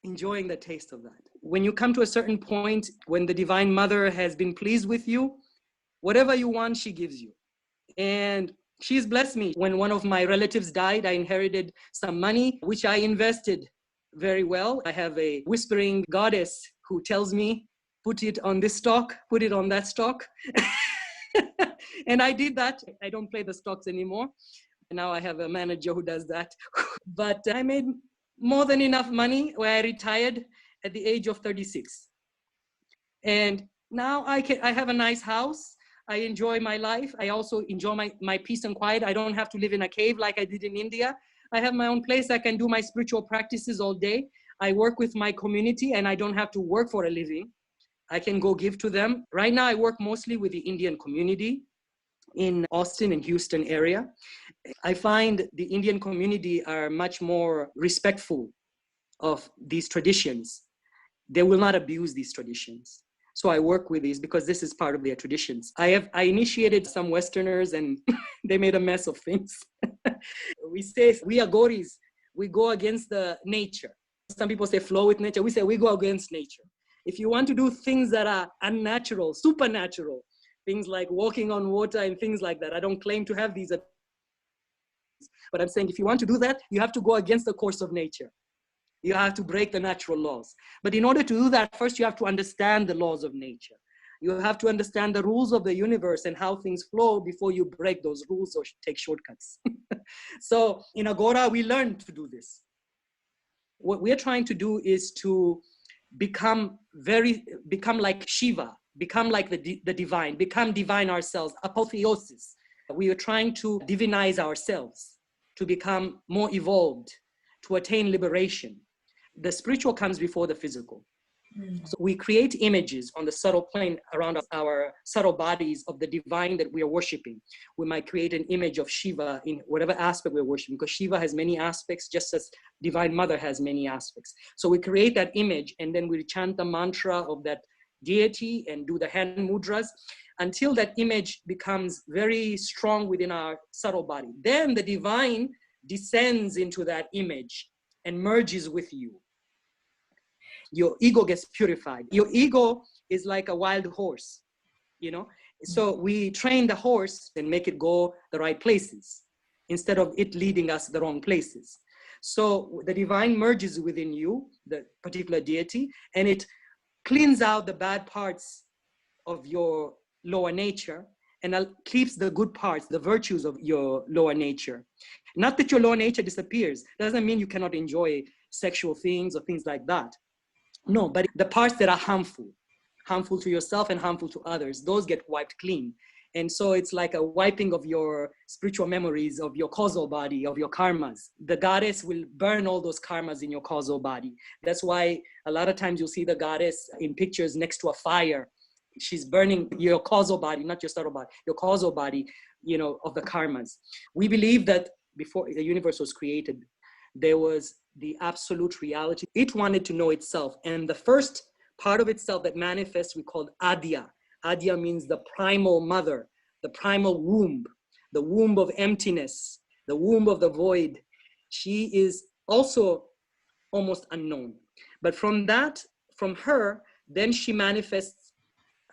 enjoying the taste of that. When you come to a certain point, when the Divine Mother has been pleased with you, whatever you want, she gives you. And she's blessed me. When one of my relatives died, I inherited some money, which I invested very well. I have a whispering goddess who tells me, put it on this stock, put it on that stock. And I did that. I don't play the stocks anymore. Now I have a manager who does that. But I made more than enough money where I retired at the age of 36. And now I have a nice house. I enjoy my life. I also enjoy my peace and quiet. I don't have to live in a cave like I did in India. I have my own place. I can do my spiritual practices all day. I work with my community and I don't have to work for a living. I can go give to them. Right now I work mostly with the Indian community in Austin and Houston area. I find the Indian community are much more respectful of these traditions. They will not abuse these traditions. So I work with these because this is part of their traditions. I initiated some Westerners and they made a mess of things. We say, we Aghoris, we go against the nature. Some people say flow with nature. We say we go against nature. If you want to do things that are unnatural, supernatural, things like walking on water and things like that, I don't claim to have these. But I'm saying if you want to do that, you have to go against the course of nature. You have to break the natural laws. But in order to do that, first you have to understand the laws of nature. You have to understand the rules of the universe and how things flow before you break those rules or take shortcuts. So in Aghora, we learn to do this. What we're trying to do is to become like Shiva, become like the divine, become divine ourselves, apotheosis. We are trying to divinize ourselves, to become more evolved, to attain liberation. The spiritual comes before the physical. So we create images on the subtle plane around our subtle bodies of the divine that we are worshiping. We might create an image of Shiva in whatever aspect we're worshiping, because Shiva has many aspects, just as Divine Mother has many aspects. So we create that image and then we chant the mantra of that deity and do the hand mudras until that image becomes very strong within our subtle body. Then the divine descends into that image and merges with you. Your ego gets purified. Your ego is like a wild horse, you know? So we train the horse and make it go the right places instead of it leading us the wrong places. So the divine merges within you, the particular deity, and it cleans out the bad parts of your lower nature and keeps the good parts, the virtues of your lower nature. Not that your lower nature disappears. Doesn't mean you cannot enjoy sexual things or things like that. No, but the parts that are harmful to yourself and harmful to others, those get wiped clean. And so it's like a wiping of your spiritual memories, of your causal body, of your karmas. The goddess will burn all those karmas in your causal body. That's why a lot of times you'll see the goddess in pictures next to a fire. She's burning your causal body, not your subtle body, your causal body, of the karmas. We believe that before the universe was created, there was the absolute reality. It wanted to know itself. And the first part of itself that manifests, we called Adya. Adya means the primal mother, the primal womb, the womb of emptiness, the womb of the void. She is also almost unknown. But from her, then she manifests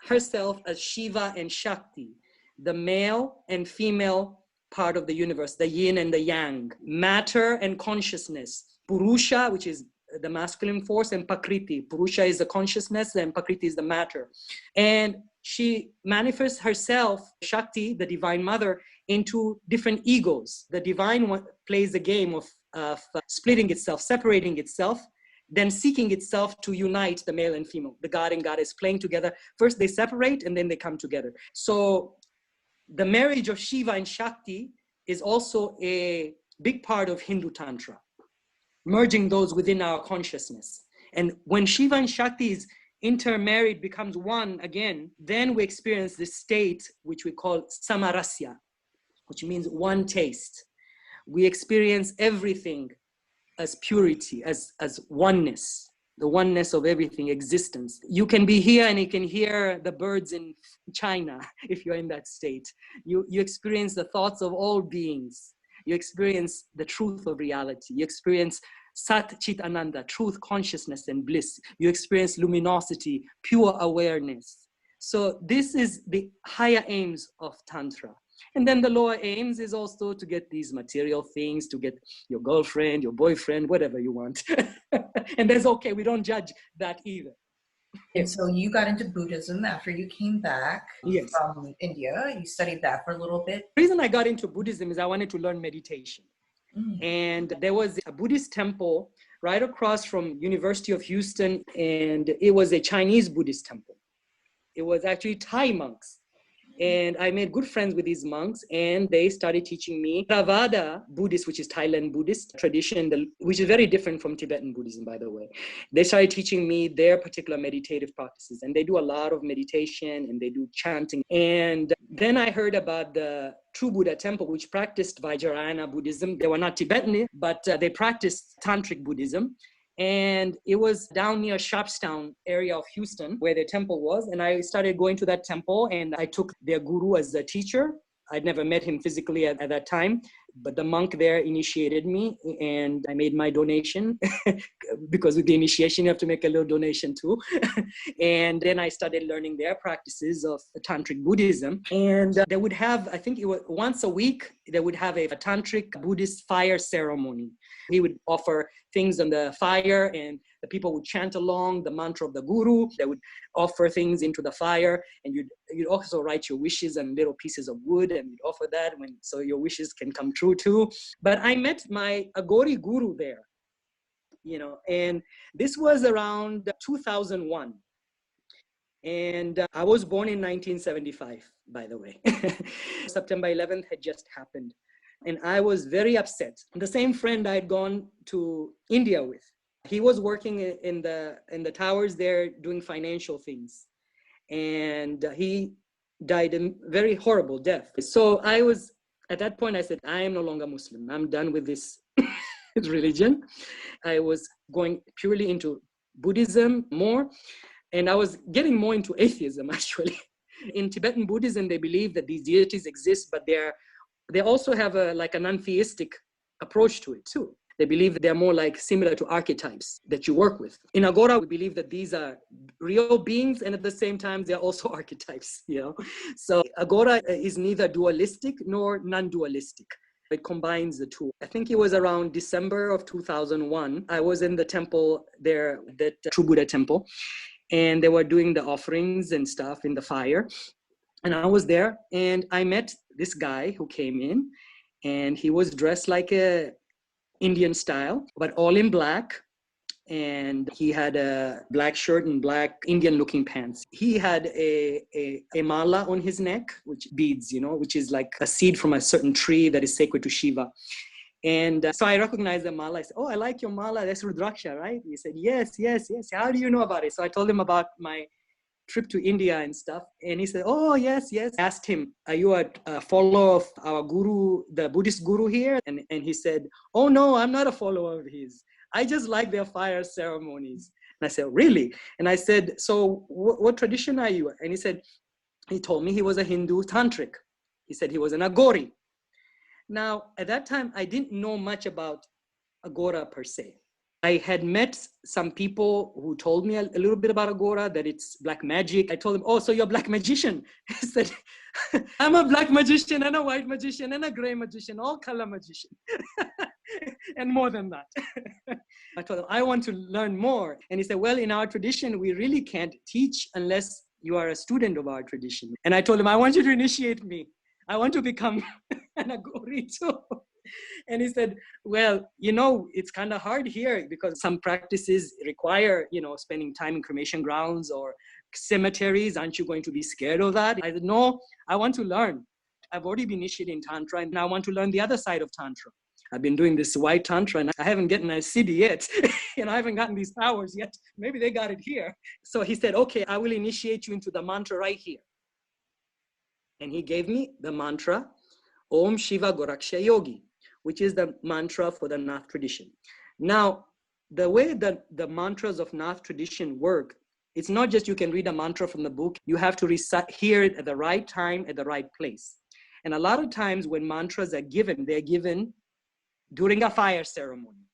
herself as Shiva and Shakti, the male and female part of the universe, the yin and the yang, matter and consciousness, Purusha, which is the masculine force, and Prakriti. Purusha is the consciousness and Prakriti is the matter. And she manifests herself, Shakti, the divine mother, into different egos. The divine one plays the game of splitting itself, separating itself, then seeking itself to unite the male and female, the god and goddess playing together. First they separate and then they come together. So the marriage of Shiva and Shakti is also a big part of Hindu Tantra, merging those within our consciousness. And when Shiva and Shakti is intermarried, becomes one again, then we experience this state which we call samarasya, which means one taste. We experience everything as purity, as oneness, the oneness of everything, existence. You can be here and you can hear the birds in China if you're in that state. You experience the thoughts of all beings. You experience the truth of reality. You experience Sat Chit Ananda, truth, consciousness, and bliss. You experience luminosity, pure awareness. So this is the higher aims of Tantra. And then the lower aims is also to get these material things, to get your girlfriend, your boyfriend, whatever you want. And that's okay, we don't judge that either. And so you got into Buddhism after you came back Yes. from India. You studied that for a little bit. The reason I got into Buddhism is I wanted to learn meditation. And there was a Buddhist temple right across from University of Houston, and it was a Chinese Buddhist temple. It was actually Thai monks. And I made good friends with these monks, and they started teaching me Theravada Buddhist, which is Thailand Buddhist tradition, which is very different from Tibetan Buddhism, by the way. They started teaching me their particular meditative practices, and they do a lot of meditation and they do chanting. And then I heard about the True Buddha Temple, which practiced Vajrayana Buddhism. They were not Tibetan, but they practiced Tantric Buddhism. And it was down near Sharpstown area of Houston where the temple was. And I started going to that temple, and I took their guru as a teacher. I'd never met him physically at that time, but the monk there initiated me, and I made my donation because with the initiation, you have to make a little donation too. And then I started learning their practices of Tantric Buddhism. And they would have, I think it was once a week, they would have a Tantric Buddhist fire ceremony. He would offer things on the fire, and the people would chant along the mantra of the guru. They would offer things into the fire, and you'd also write your wishes on little pieces of wood, and you'd offer that so your wishes can come true too. But I met my Aghori guru there, and this was around 2001. And I was born in 1975, by the way. September 11th had just happened. And I was very upset. The same friend I'd gone to India with, he was working in the towers there doing financial things. And he died a very horrible death. So at that point, I said, I am no longer Muslim. I'm done with this religion. I was going purely into Buddhism more. And I was getting more into atheism, actually. In Tibetan Buddhism, they believe that these deities exist, but they also have a non-theistic approach to it too. They believe that they're more similar to archetypes that you work with. In Aghora, we believe that these are real beings, and at the same time, they're also archetypes, So Aghora is neither dualistic nor non-dualistic. It combines the two. I think it was around December of 2001. I was in the temple there, that True Buddha Temple, and they were doing the offerings and stuff in the fire. And I was there, and I met this guy who came in, and he was dressed like a Indian style, but all in black. and he had a black shirt and black Indian-looking pants. He had a mala on his neck, which beads, which is like a seed from a certain tree that is sacred to Shiva. And so I recognized the mala. I said, "Oh, I like your mala. That's Rudraksha, right?" He said, "Yes, yes, yes. How do you know about it?" So I told him about my trip to India and stuff. And he said, "Oh, yes, yes." I asked him, "Are you a follower of our guru, the Buddhist guru here?" And he said, "Oh, no, I'm not a follower of his. I just like their fire ceremonies." And I said, "Really?" And I said, "So what tradition are you?" And he told me he was a Hindu tantric. He said he was an Aghori. Now, at that time, I didn't know much about Aghora per se. I had met some people who told me a little bit about Aghora, that it's black magic. I told them, "Oh, so you're a black magician?" I said, "I'm a black magician and a white magician and a gray magician, all color magician." And more than that. I told him, "I want to learn more." And he said, "Well, in our tradition, we really can't teach unless you are a student of our tradition." And I told him, "I want you to initiate me. I want to become an Aghori too." And he said, "Well, it's kind of hard here because some practices require, spending time in cremation grounds or cemeteries. Aren't you going to be scared of that?" I said, "No, I want to learn. I've already been initiated in Tantra and I want to learn the other side of Tantra. I've been doing this white Tantra and I haven't gotten a siddhi yet. I haven't gotten these powers yet. Maybe they got it here." So he said, "Okay, I will initiate you into the mantra right here." And he gave me the mantra, Om Shiva Goraksha Yogi, which is the mantra for the Nath tradition. Now, the way that the mantras of Nath tradition work, it's not just you can read a mantra from the book. You have to hear it at the right time, at the right place. And a lot of times when mantras are given, they're given during a fire ceremony.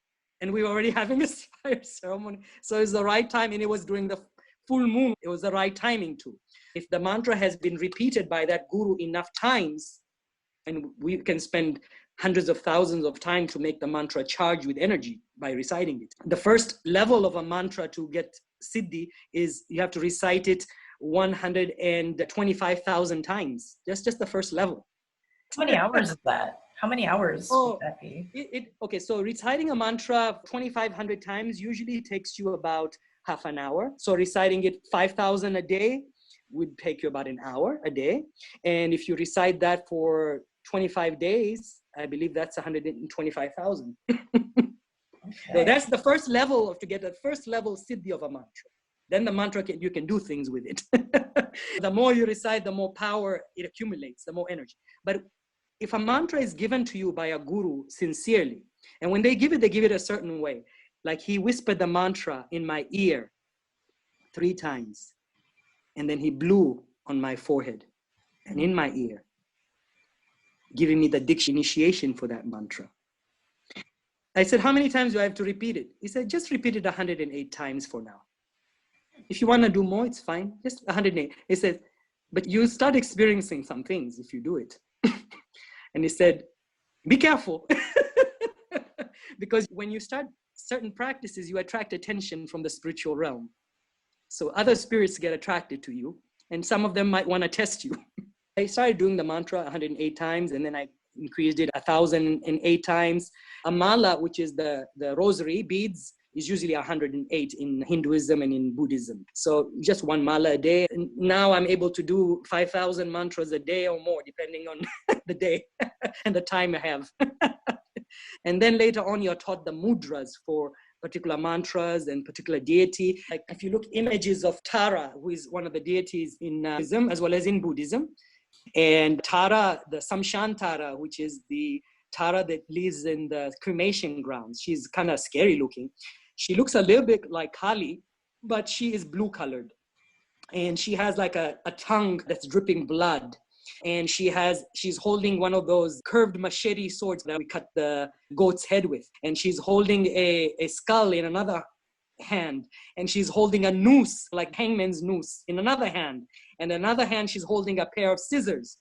And we were already having a fire ceremony. So it's the right time, and it was during the full moon. It was the right timing too. If the mantra has been repeated by that guru enough times, and we can spend hundreds of thousands of times to make the mantra charge with energy by reciting it. The first level of a mantra to get siddhi is you have to recite it 125,000 times. Just the first level. How many hours is that? How many hours would that be? Okay, so reciting a mantra 2,500 times usually takes you about half an hour. So reciting it 5,000 a day would take you about an hour a day. And if you recite that for 25 days, I believe that's 125,000. Okay. So that's the first level to get the first level siddhi of a mantra. Then the mantra, you can do things with it. The more you recite, the more power it accumulates, the more energy. But if a mantra is given to you by a guru sincerely, and when they give it a certain way, like he whispered the mantra in my ear 3 times, and then he blew on my forehead and in my ear, giving me the diksha initiation for that mantra. I said, "How many times do I have to repeat it?" He said, "Just repeat it 108 times for now. If you want to do more, it's fine. Just 108. He said, "But you start experiencing some things if you do it." And he said, "Be careful." Because when you start certain practices, you attract attention from the spiritual realm. So other spirits get attracted to you, and some of them might want to test you. I started doing the mantra 108 times, and then I increased it 1,008 times. A mala, which is the rosary beads, is usually 108 in Hinduism and in Buddhism. So just one mala a day. And now I'm able to do 5,000 mantras a day or more, depending on the day and the time I have. And then later on, you're taught the mudras for particular mantras and particular deity. Like if you look images of Tara, who is one of the deities in Hinduism as well as in Buddhism, and Tara, the Samshan Tara, which is the Tara that lives in the cremation grounds. She's kind of scary looking. She looks a little bit like Kali, but she is blue colored. And she has like a tongue that's dripping blood. And she's holding one of those curved machete swords that we cut the goat's head with. And she's holding a skull in another hand. And she's holding a noose, like hangman's noose, in another hand. And another hand, she's holding a pair of scissors.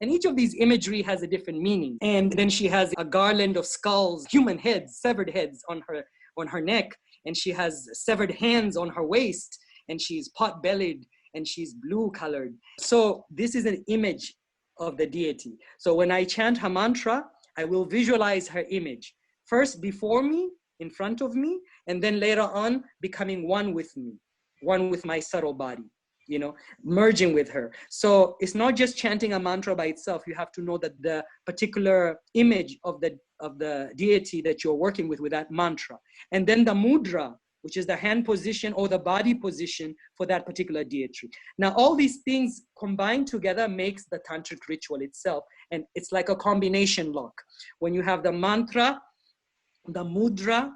And each of these imagery has a different meaning. And then she has a garland of skulls, human heads, severed heads on her neck. And she has severed hands on her waist. And she's pot-bellied and she's blue colored. So this is an image of the deity. So when I chant her mantra, I will visualize her image. First before me in front of me, and then later on becoming one with me, one with my subtle body, you know, merging with her. So it's not just chanting a mantra by itself. You have to know that the particular image of the deity that you're working with that mantra. And then the mudra, which is the hand position or the body position for that particular deity. Now, all these things combined together makes the tantric ritual itself. And it's like a combination lock. When you have the mantra, the mudra,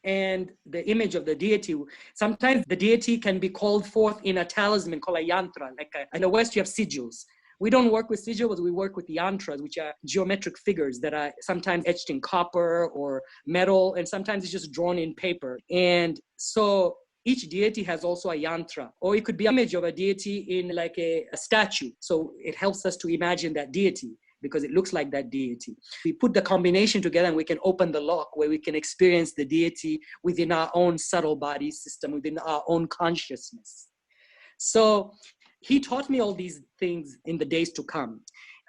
and the image of the deity, sometimes the deity can be called forth in a talisman called a yantra. Like in the West, you have sigils. We don't work with sigils, we work with yantras, which are geometric figures that are sometimes etched in copper or metal, and sometimes it's just drawn in paper. And so each deity has also a yantra, or it could be an image of a deity in like a statue. So it helps us to imagine that deity because it looks like that deity. We put the combination together and we can open the lock where we can experience the deity within our own subtle body system, within our own consciousness. So he taught me all these things in the days to come.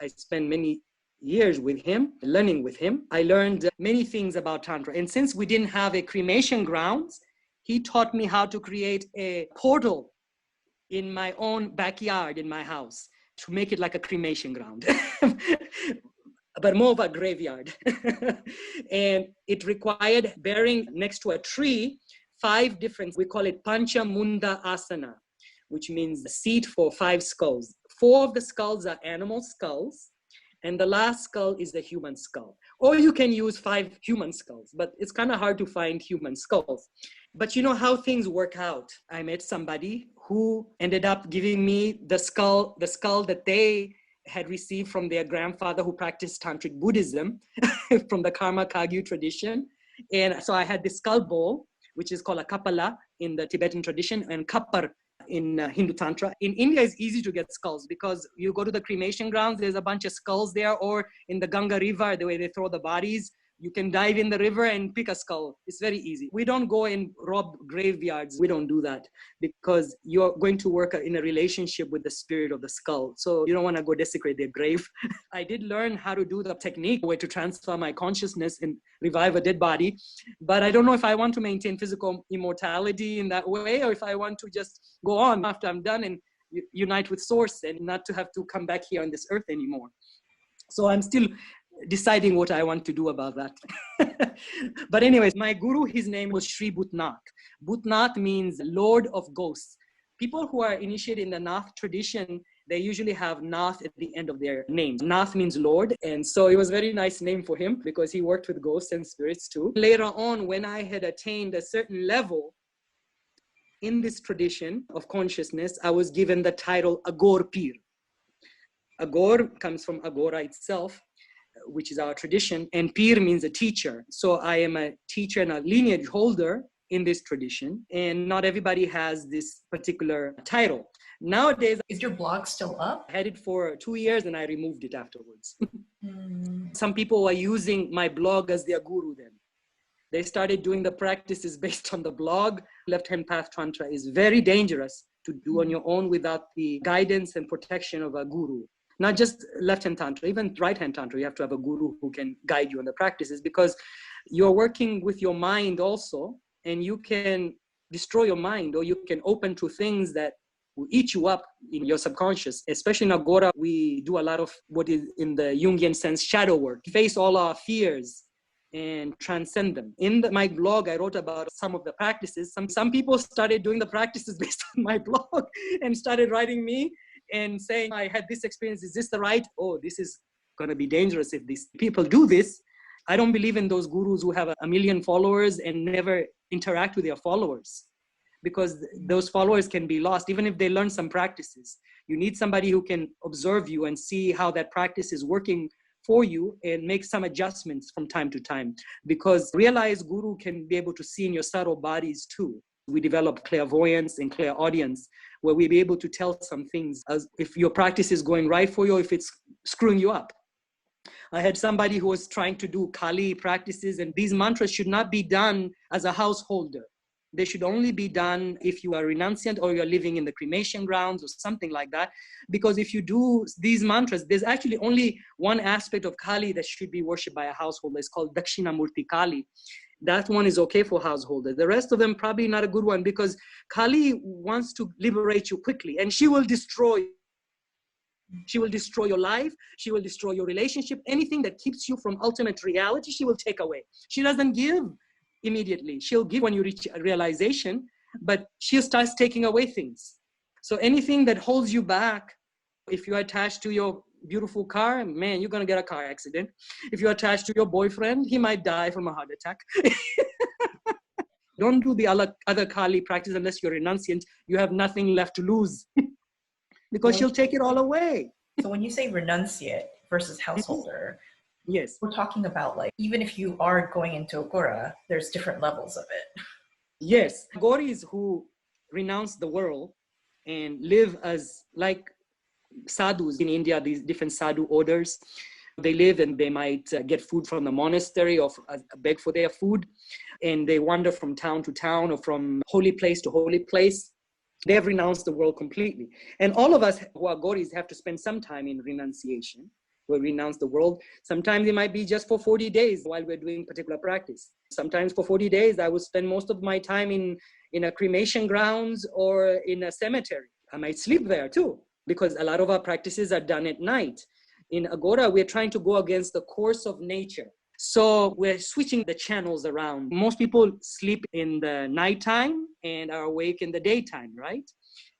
I spent many years with him, learning with him. I learned many things about Tantra. And since we didn't have a cremation grounds, he taught me how to create a portal in my own backyard in my house to make it like a cremation ground, but more of a graveyard. And it required burying next to a tree 5 different, we call it Pancha Munda Asana, which means the seat for 5 skulls. 4 of the skulls are animal skulls, and the last skull is the human skull. Or you can use 5 human skulls, but it's kind of hard to find human skulls. But you know how things work out. I met somebody who ended up giving me the skull that they had received from their grandfather who practiced tantric Buddhism from the Karma Kagyu tradition. And so I had this skull bowl, which is called a kapala in the Tibetan tradition, and kapar in Hindu Tantra. In India, it's easy to get skulls because you go to the cremation grounds, there's a bunch of skulls there, or in the Ganga River, the way they throw the bodies, you can dive in the river and pick a skull. It's very easy. We don't go and rob graveyards. We don't do that because you're going to work in a relationship with the spirit of the skull. So you don't want to go desecrate their grave. I did learn how to do the technique, where to transfer my consciousness and revive a dead body. But I don't know if I want to maintain physical immortality in that way, or if I want to just go on after I'm done and unite with Source and not to have to come back here on this earth anymore. So I'm still deciding what I want to do about that. But anyways, my guru, his name was Sri Bhutnath. Bhutnath means Lord of Ghosts. People who are initiated in the Nath tradition, they usually have Nath at the end of their names. Nath means Lord. And so it was a very nice name for him because he worked with ghosts and spirits too. Later on, when I had attained a certain level in this tradition of consciousness, I was given the title Aghor Pir. Aghor comes from Aghora itself, which is our tradition, and Pir means a teacher. So I am a teacher and a lineage holder in this tradition, and not everybody has this particular title. Nowadays, Is your blog still up? I had it for 2 years and I removed it afterwards. Some people were using my blog as their guru then. They started doing the practices based on the blog. Left-hand path Tantra is very dangerous to do on your own without the guidance and protection of a guru. Not just left-hand Tantra, even right-hand Tantra, you have to have a guru who can guide you on the practices because you're working with your mind also, and you can destroy your mind or you can open to things that will eat you up in your subconscious. Especially in Aghora, we do a lot of what is in the Jungian sense shadow work. Face all our fears and transcend them. In my blog, I wrote about some of the practices. Some people started doing the practices based on my blog and started writing me and saying, I had this experience, is this the right? Oh, this is going to be dangerous if these people do this. I don't believe in those gurus who have 1 million followers and never interact with their followers, because those followers can be lost, even if they learn some practices. You need somebody who can observe you and see how that practice is working for you and make some adjustments from time to time, because realized guru can be able to see in your subtle bodies too. We develop clairvoyance and clairaudience, where we be able to tell some things as if your practice is going right for you or if it's screwing you up. I had somebody who was trying to do Kali practices, and these mantras should not be done as a householder. They should only be done if you are renunciant or you're living in the cremation grounds or something like that. Because if you do these mantras, there's actually only one aspect of Kali that should be worshipped by a householder. It's called Dakshinamurti Kali. That one is okay for householders. The rest of them probably not a good one, because Kali wants to liberate you quickly, and she will destroy you. She will destroy your life. She will destroy your relationship. Anything that keeps you from ultimate reality, she will take away. She doesn't give immediately. She'll give when you reach a realization, but she'll start taking away things. So anything that holds you back, if you're attached to your beautiful car, man, you're going to get a car accident. If you're attached to your boyfriend, he might die from a heart attack. Don't do the other Kali practice unless you're renunciant. You have nothing left to lose. Because she'll take it all away. So when you say renunciate versus householder, yes, we're talking about, like, even if you are going into Aghora, there's different levels of it. Yes, Aghoris who renounce the world and live as like sadhus in India, these different sadhu orders. They live and they might get food from the monastery or beg for their food. And they wander from town to town or from holy place to holy place. They have renounced the world completely. And all of us who are Aghoris have to spend some time in renunciation. We renounce the world. Sometimes it might be just for 40 days while we're doing particular practice. Sometimes for 40 days, I will spend most of my time in a cremation grounds or in a cemetery. I might sleep there too, because a lot of our practices are done at night. In Aghora, we're trying to go against the course of nature. So we're switching the channels around. Most people sleep in the nighttime and are awake in the daytime, right?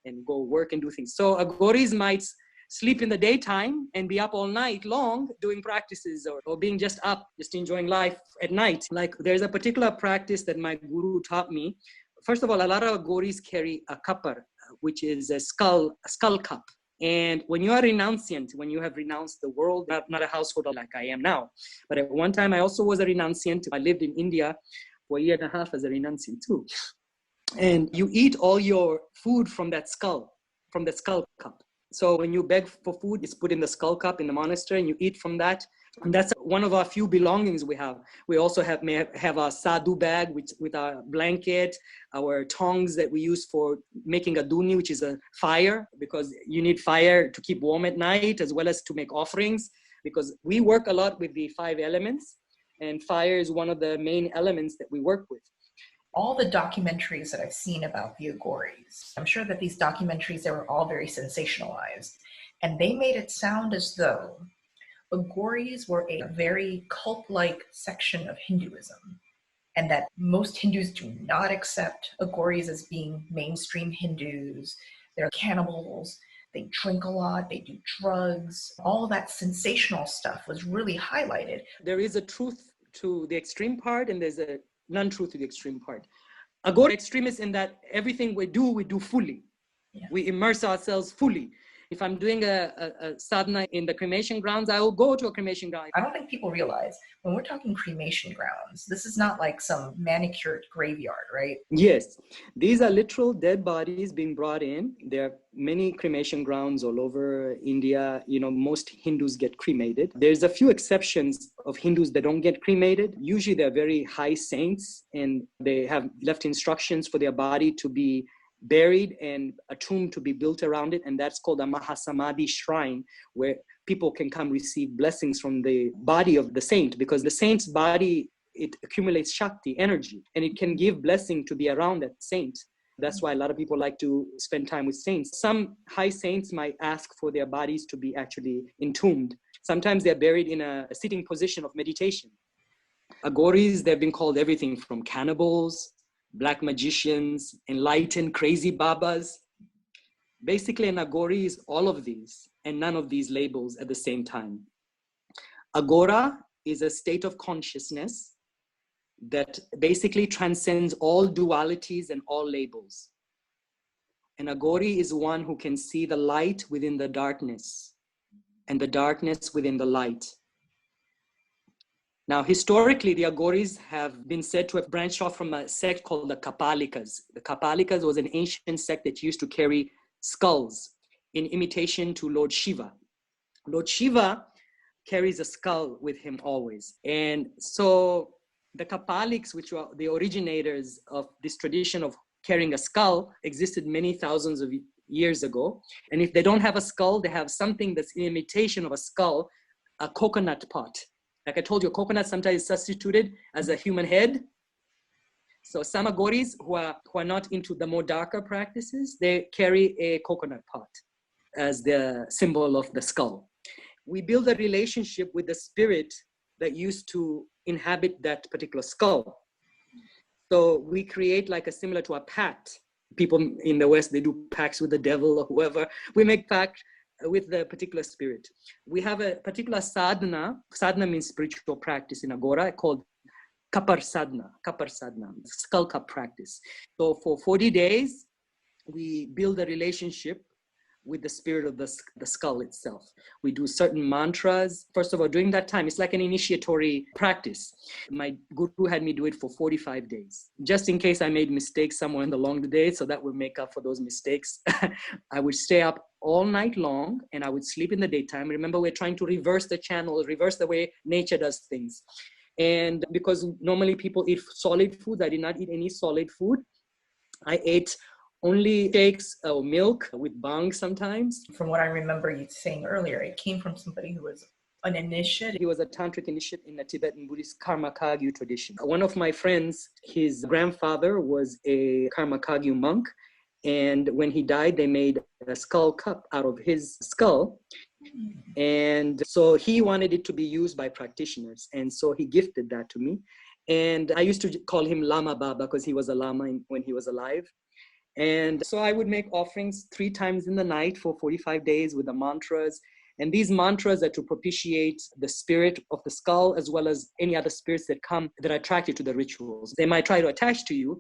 And go work and do things. So Aghoris might sleep in the daytime and be up all night long doing practices or being just up, just enjoying life at night. Like there's a particular practice that my guru taught me. First of all, a lot of Aghoris carry a kapar, which is a skull cup. And when you are renunciant, when you have renounced the world, not a householder like I am now, but at one time I also was a renunciant. I lived in India for a year and a half as a renunciant too. And you eat all your food from that skull cup. So when you beg for food, it's put in the skull cup in the monastery and you eat from that. And that's one of our few belongings we have. We also may have a sadhu bag with our blanket, our tongs that we use for making a duni, which is a fire, because you need fire to keep warm at night, as well as to make offerings, because we work a lot with the 5 elements, and fire is one of the main elements that we work with. All the documentaries that I've seen about the Aghoris, I'm sure that these documentaries, they were all very sensationalized, and they made it sound as though Aghoris were a very cult-like section of Hinduism, and that most Hindus do not accept Aghoris as being mainstream Hindus. They're cannibals, they drink a lot, they do drugs. All that sensational stuff was really highlighted. There is a truth to the extreme part, and there's a non-truth to the extreme part. Aghori extreme is in that everything we do fully. Yeah. We immerse ourselves fully. If I'm doing a sadhana in the cremation grounds, I will go to a cremation ground. I don't think people realize when we're talking cremation grounds, this is not like some manicured graveyard, right? Yes, these are literal dead bodies being brought in. There are many cremation grounds all over India. You know, most Hindus get cremated. There's a few exceptions of Hindus that don't get cremated. Usually they're very high saints and they have left instructions for their body to be buried and a tomb to be built around it, and that's called a Mahasamadhi shrine, where people can come receive blessings from the body of the saint, because the saint's body, it accumulates Shakti, energy, and it can give blessing to be around that saint. That's why a lot of people like to spend time with saints. Some high saints might ask for their bodies to be actually entombed. Sometimes they're buried in a sitting position of meditation. Aghoris, they've been called everything from cannibals, black magicians, enlightened crazy babas. Basically, an Aghori is all of these and none of these labels at the same time. Aghora is a state of consciousness that basically transcends all dualities and all labels. An Aghori is one who can see the light within the darkness and the darkness within the light. Now, historically, the Aghoris have been said to have branched off from a sect called the Kapalikas. The Kapalikas was an ancient sect that used to carry skulls in imitation to Lord Shiva. Lord Shiva carries a skull with him always. And so the Kapaliks, which were the originators of this tradition of carrying a skull, existed many thousands of years ago. And if they don't have a skull, they have something that's in imitation of a skull, a coconut pot. Like I told you, coconut sometimes is substituted as a human head. So some Aghoris who are not into the more darker practices, they carry a coconut pot as the symbol of the skull. We build a relationship with the spirit that used to inhabit that particular skull. So we create like a similar to a pact. People in the West, they do pacts with the devil or whoever. We make pact with the particular spirit. We have a particular sadhana. Sadhana means spiritual practice in Aghora, called kapar sadhana, skull cup practice. So for 40 days, we build a relationship with the spirit of the skull itself. We do certain mantras. First of all, during that time, it's like an initiatory practice. My guru had me do it for 45 days. Just in case I made mistakes somewhere in the long day, so that would make up for those mistakes. I would stay up all night long and I would sleep in the daytime. Remember, we're trying to reverse the channel, reverse the way nature does things. And because normally people eat solid food, I did not eat any solid food. I ate only shakes or milk with bang sometimes. From what I remember you saying earlier, it came from somebody who was an initiate. He was a tantric initiate in the Tibetan Buddhist Karma Kagyu tradition. One of my friends, his grandfather was a Karma Kagyu monk. And when he died, they made a skull cup out of his skull. And so he wanted it to be used by practitioners. And so he gifted that to me. And I used to call him Lama Baba because he was a Lama when he was alive. And so I would make offerings 3 times in the night for 45 days with the mantras. And these mantras are to propitiate the spirit of the skull, as well as any other spirits that come that are attracted to the rituals. They might try to attach to you.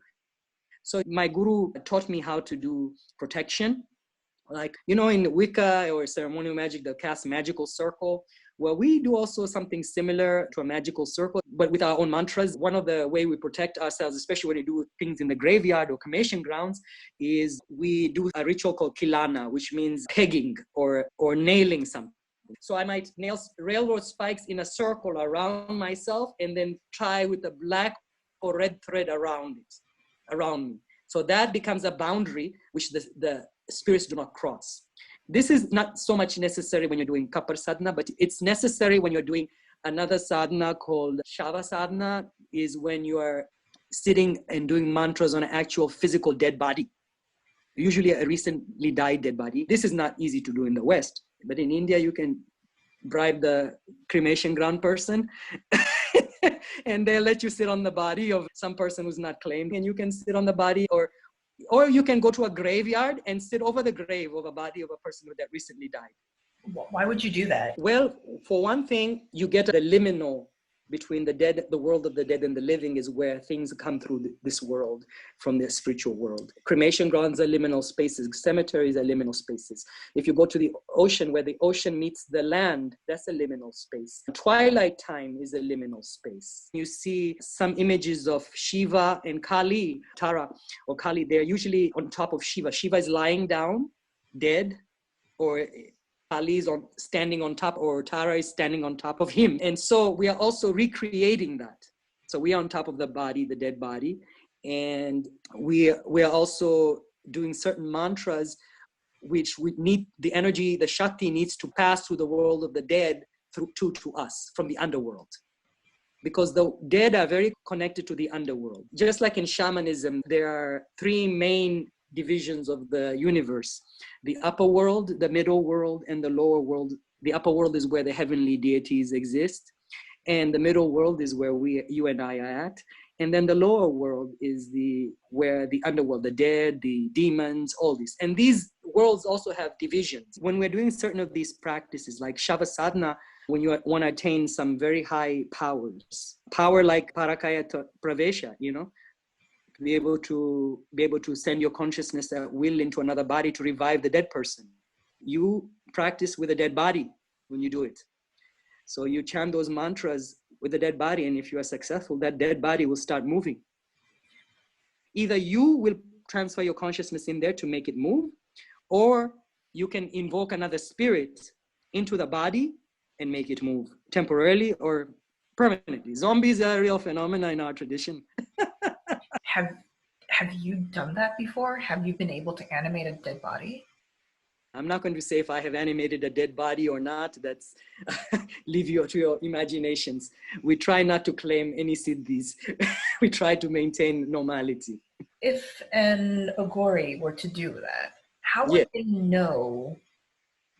So my guru taught me how to do protection. Like, you know, in Wicca or ceremonial magic, they'll cast magical circle. Well, we do also something similar to a magical circle, but with our own mantras. One of the way we protect ourselves, especially when we do things in the graveyard or cremation grounds, is we do a ritual called kilana, which means pegging or nailing something. So I might nail railroad spikes in a circle around myself and then tie with a black or red thread around me. So that becomes a boundary which the spirits do not cross. This is not so much necessary when you're doing kapar sadhana, but it's necessary when you're doing another sadhana called Shavasana, is when you are sitting and doing mantras on an actual physical dead body, usually a recently died dead body. This is not easy to do in the West, but in India, you can bribe the cremation ground person and they'll let you sit on the body of some person who's not claimed, and you can sit on the body, or you can go to a graveyard and sit over the grave of a body of a person that recently died. Why would you do that? Well, for one thing, you get the liminal between the dead, the world of the dead and the living is where things come through this world from the spiritual world. Cremation grounds are liminal spaces. Cemeteries are liminal spaces. If you go to the ocean, where the ocean meets the land, that's a liminal space. Twilight time is a liminal space. You see some images of Shiva and Kali, Tara or Kali, they're usually on top of Shiva. Shiva is lying down, dead, or Kali is standing on top, or Tara is standing on top of him. And so we are also recreating that. So we are on top of the body, the dead body. And we are also doing certain mantras, which we need the energy, the Shakti needs to pass through the world of the dead through to us from the underworld. Because the dead are very connected to the underworld. Just like in shamanism, there are 3 main divisions of the universe: the upper world, the middle world, and the lower world. The upper world is where the heavenly deities exist, and the middle world is where you and I are at, and then the lower world is where the underworld, the dead, the demons, all these. And these worlds also have divisions. When we're doing certain of these practices, like Shavasana, when you want to attain some very high powers, power like Parakaya Pravesha, you know, to be able to send your consciousness at will into another body to revive the dead person. You practice with a dead body when you do it. So you chant those mantras with the dead body, and if you are successful, that dead body will start moving. Either you will transfer your consciousness in there to make it move, or you can invoke another spirit into the body and make it move temporarily or permanently. Zombies are a real phenomena in our tradition. Have you done that before? Have you been able to animate a dead body? I'm not going to say if I have animated a dead body or not. That's leave you to your imaginations. We try not to claim any siddhis. We try to maintain normality. If an Aghori were to do that, how Yeah. would they know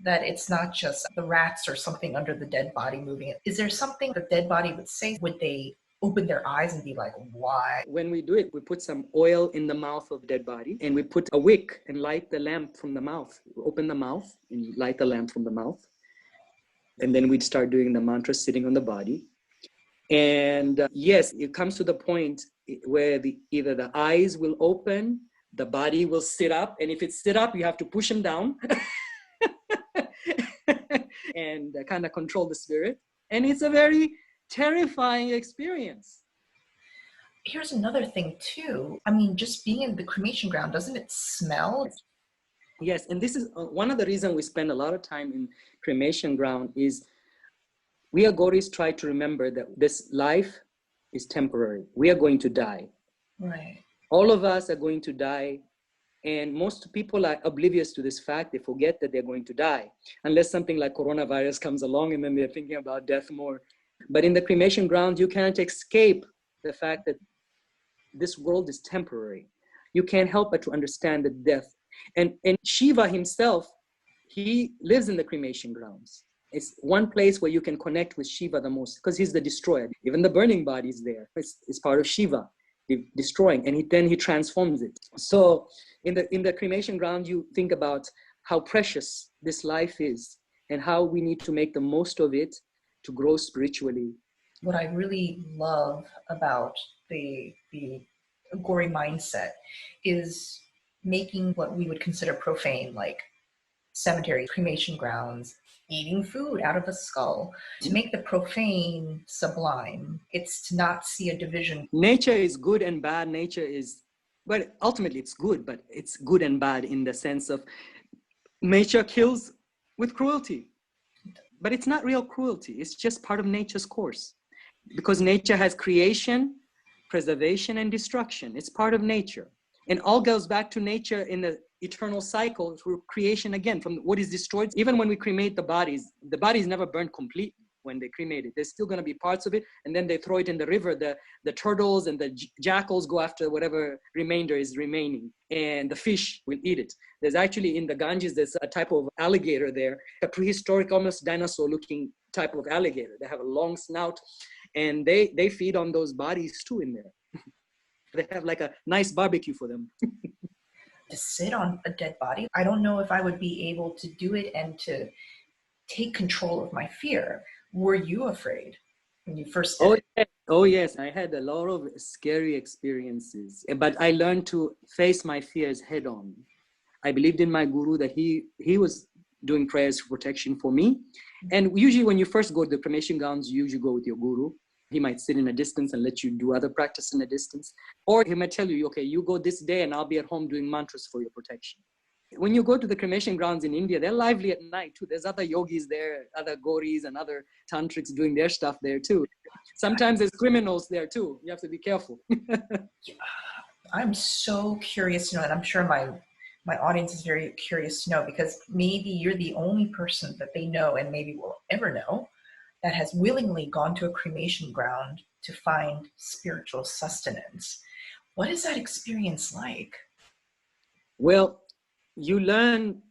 that it's not just the rats or something under the dead body moving it? Is there something the dead body would say? Would they open their eyes and be like, why? When we do it, we put some oil in the mouth of dead body, and we put a wick and light the lamp from the mouth. We open the mouth and light the lamp from the mouth. And then we'd start doing the mantra sitting on the body. And yes, it comes to the point where either the eyes will open, the body will sit up. And if it's sit up, you have to push them down and kind of control the spirit. And it's a very terrifying experience. Here's another thing too. I mean, just being in the cremation ground, doesn't it smell? Yes, and this is one of the reasons we spend a lot of time in cremation ground is we Aghoris try to remember that this life is temporary. We are going to die. Right. All of us are going to die. And most people are oblivious to this fact. They forget that they're going to die, unless something like coronavirus comes along and then they're thinking about death more. But in the cremation ground, you can't escape the fact that this world is temporary. You can't help but to understand that death. And Shiva himself, he lives in the cremation grounds. It's one place where you can connect with Shiva the most, because he's the destroyer. Even the burning body is there. It's part of Shiva, destroying, and then he transforms it. So in the cremation ground, you think about how precious this life is and how we need to make the most of it to grow spiritually. What I really love about the Aghori mindset is making what we would consider profane, like cemeteries, cremation grounds, eating food out of a skull, to make the profane sublime. It's to not see a division. Nature is good and bad. Nature is, but ultimately it's good, but it's good and bad in the sense of nature kills with cruelty. But it's not real cruelty. It's just part of nature's course. Because nature has creation, preservation, and destruction. It's part of nature. And all goes back to nature in the eternal cycle through creation again, from what is destroyed. Even when we cremate the bodies never burn completely when they cremate it. There's still going to be parts of it, and then they throw it in the river. The turtles and the jackals go after whatever remainder is remaining, and the fish will eat it. There's actually in the Ganges, there's a type of alligator there, a prehistoric, almost dinosaur-looking type of alligator. They have a long snout, and they feed on those bodies too in there. They have like a nice barbecue for them. To sit on a dead body, I don't know if I would be able to do it and to take control of my fear. Were you afraid when you first did it? Oh yes, I had a lot of scary experiences, but I learned to face my fears head on. I believed in my guru that he was doing prayers for protection for me. And usually when you first go to the cremation grounds, you usually go with your guru. He might sit in a distance and let you do other practice in a distance. Or he might tell you, okay, you go this day and I'll be at home doing mantras for your protection. When you go to the cremation grounds in India, they're lively at night too. There's other yogis there, other gauris and other tantrics doing their stuff there too. Sometimes there's criminals there too. You have to be careful. I'm so curious to know, and I'm sure my audience is very curious to know, because maybe you're the only person that they know and maybe will ever know that has willingly gone to a cremation ground to find spiritual sustenance. What is that experience like? Well, you learn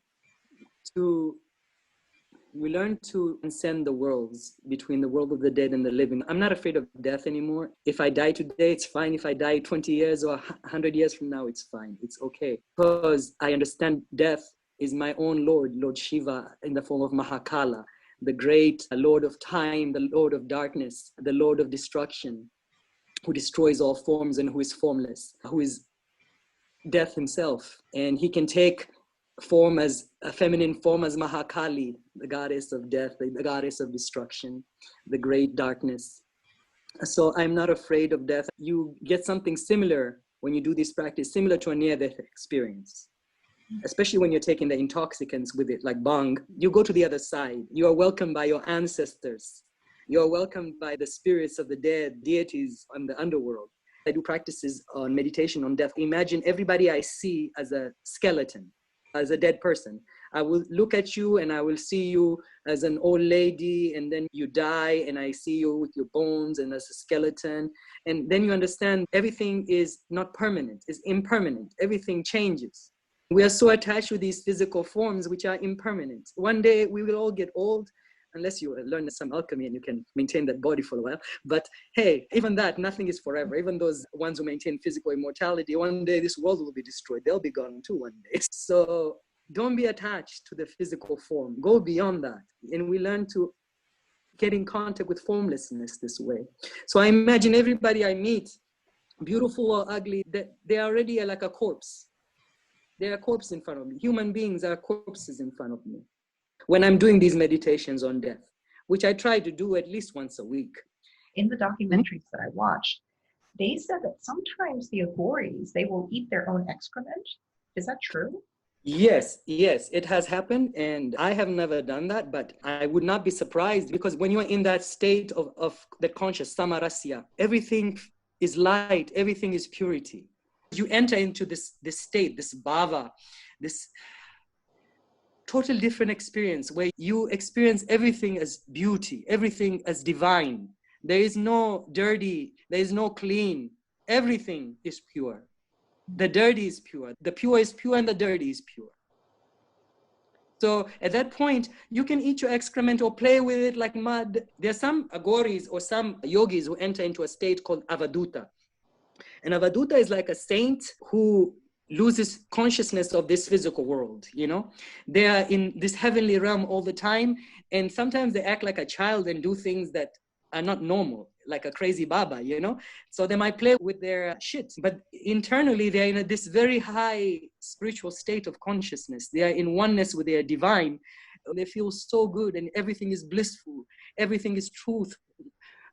to transcend the worlds between the world of the dead and the living. I'm not afraid of death anymore. If I die today, it's fine. If I die 20 years or 100 years from now, it's fine. It's okay. Because I understand death is my own Lord, Lord Shiva, in the form of Mahakala, the great Lord of time, the Lord of darkness, the Lord of destruction, who destroys all forms and who is formless, who is death himself. And he can take form as a feminine form as Mahakali, the goddess of death, the goddess of destruction, the great darkness. So I'm not afraid of death. You get something similar when you do this practice, similar to a near-death experience. Especially when you're taking the intoxicants with it, like bhang, you go to the other side. You are welcomed by your ancestors. You are welcomed by the spirits of the dead, deities on the underworld. I do practices on meditation on death. Imagine everybody I see as a skeleton, as a dead person. I will look at you and I will see you as an old lady, and then you die and I see you with your bones and as a skeleton. And then you understand everything is not permanent, it's impermanent. Everything changes. We are so attached to these physical forms which are impermanent. One day we will all get old, unless you learn some alchemy and you can maintain that body for a while. But hey, even that, nothing is forever. Even those ones who maintain physical immortality, one day this world will be destroyed. They'll be gone too one day. So don't be attached to the physical form. Go beyond that. And we learn to get in contact with formlessness this way. So I imagine everybody I meet, beautiful or ugly, they are already like a corpse. They're a corpse in front of me. Human beings are corpses in front of me when I'm doing these meditations on death, which I try to do at least once a week. In the documentaries that I watched, they said that sometimes the Aghoris, they will eat their own excrement. Is that true? Yes, it has happened. And I have never done that, but I would not be surprised, because when you're in that state of that conscious samarasya, everything is light, everything is purity. You enter into this state, this bhava, this total different experience where you experience everything as beauty, everything as divine. There is no dirty, there is no clean. Everything is pure. The dirty is pure. The pure is pure and the dirty is pure. So at that point, you can eat your excrement or play with it like mud. There are some Aghoris or some yogis who enter into a state called avaduta. And avaduta is like a saint who loses consciousness of this physical world, you know? They are in this heavenly realm all the time, and sometimes they act like a child and do things that are not normal, like a crazy baba, you know? So they might play with their shit, but internally they're in this very high spiritual state of consciousness. They are in oneness with their divine. They feel so good and everything is blissful. Everything is truth,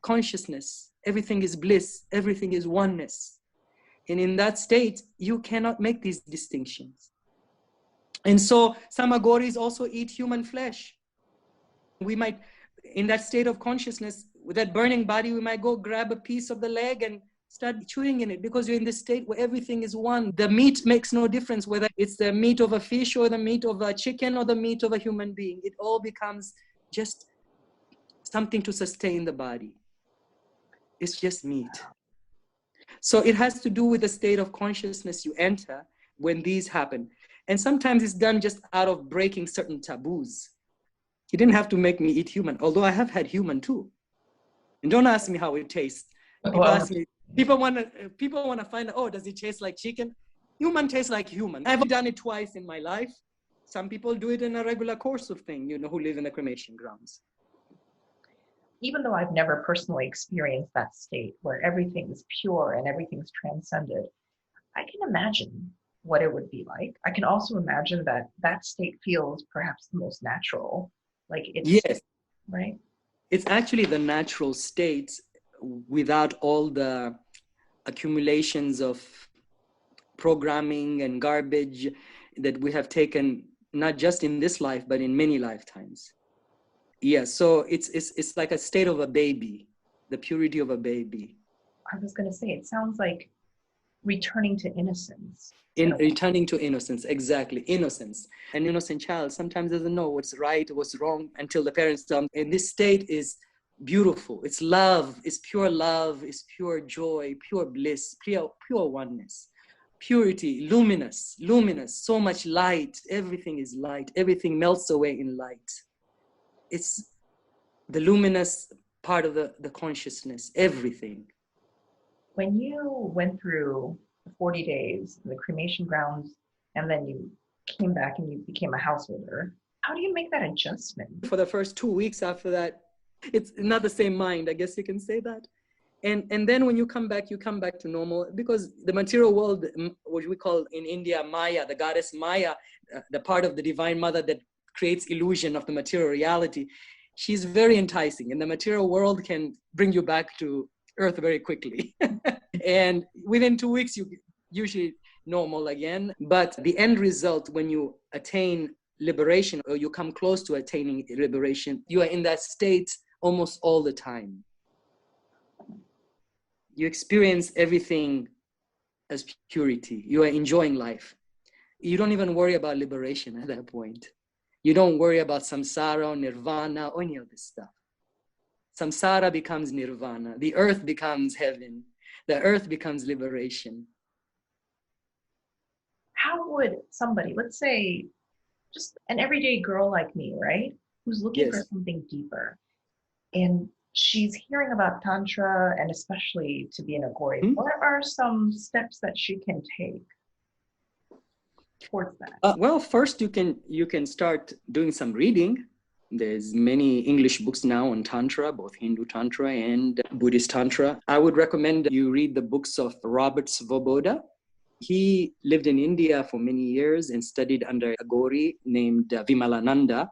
consciousness. Everything is bliss. Everything is oneness. And in that state, you cannot make these distinctions. And so some Aghoris also eat human flesh. We might, in that state of consciousness, with that burning body, we might go grab a piece of the leg and start chewing in it, because you're in this state where everything is one. The meat makes no difference, whether it's the meat of a fish or the meat of a chicken or the meat of a human being. It all becomes just something to sustain the body. It's just meat. So it has to do with the state of consciousness you enter when these happen. And sometimes it's done just out of breaking certain taboos. You didn't have to make me eat human, although I have had human too. And don't ask me how it tastes. People ask me, people want to find out, oh, does it taste like chicken? Human tastes like human. I've done it twice in my life. Some people do it in a regular course of thing, you know, who live in the cremation grounds. Even though I've never personally experienced that state where everything is pure and everything's transcended, I can imagine what it would be like. I can also imagine that that state feels perhaps the most natural. Like it's, yes, right? It's actually the natural state without all the accumulations of programming and garbage that we have taken, not just in this life, but in many lifetimes. Yeah, so it's like a state of a baby, the purity of a baby. I was going to say, it sounds like returning to innocence. Returning to innocence, exactly, innocence. An innocent child sometimes doesn't know what's right, what's wrong, until the parents tell them. And this state is beautiful. It's love, it's pure joy, pure bliss, pure oneness. Purity, luminous, so much light. Everything is light. Everything melts away in light. It's the luminous part of the consciousness, everything. When you went through the 40 days, the cremation grounds, and then you came back and you became a householder, how do you make that adjustment? For the first 2 weeks after that, it's not the same mind, I guess you can say that. And then when you come back to normal, because the material world, what we call in India, Maya, the goddess Maya, the part of the divine mother that creates illusion of the material reality, she's very enticing, and the material world can bring you back to earth very quickly. And within 2 weeks, you usually normal again. But the end result, when you attain liberation, or you come close to attaining liberation, you are in that state almost all the time. You experience everything as purity. You are enjoying life. You don't even worry about liberation at that point. You don't worry about samsara or nirvana or any of this stuff. Samsara becomes nirvana. The earth becomes heaven. The earth becomes liberation. How would somebody, let's say, just an everyday girl like me, right, who's looking for Yes. something deeper, and she's hearing about Tantra and especially to be an Aghori, what are some steps that she can take towards that? Well, first you can start doing some reading. There's many English books now on Tantra, both Hindu Tantra and Buddhist Tantra. I would recommend you read the books of Robert Svoboda. He lived in India for many years and studied under Aghori named Vimalananda.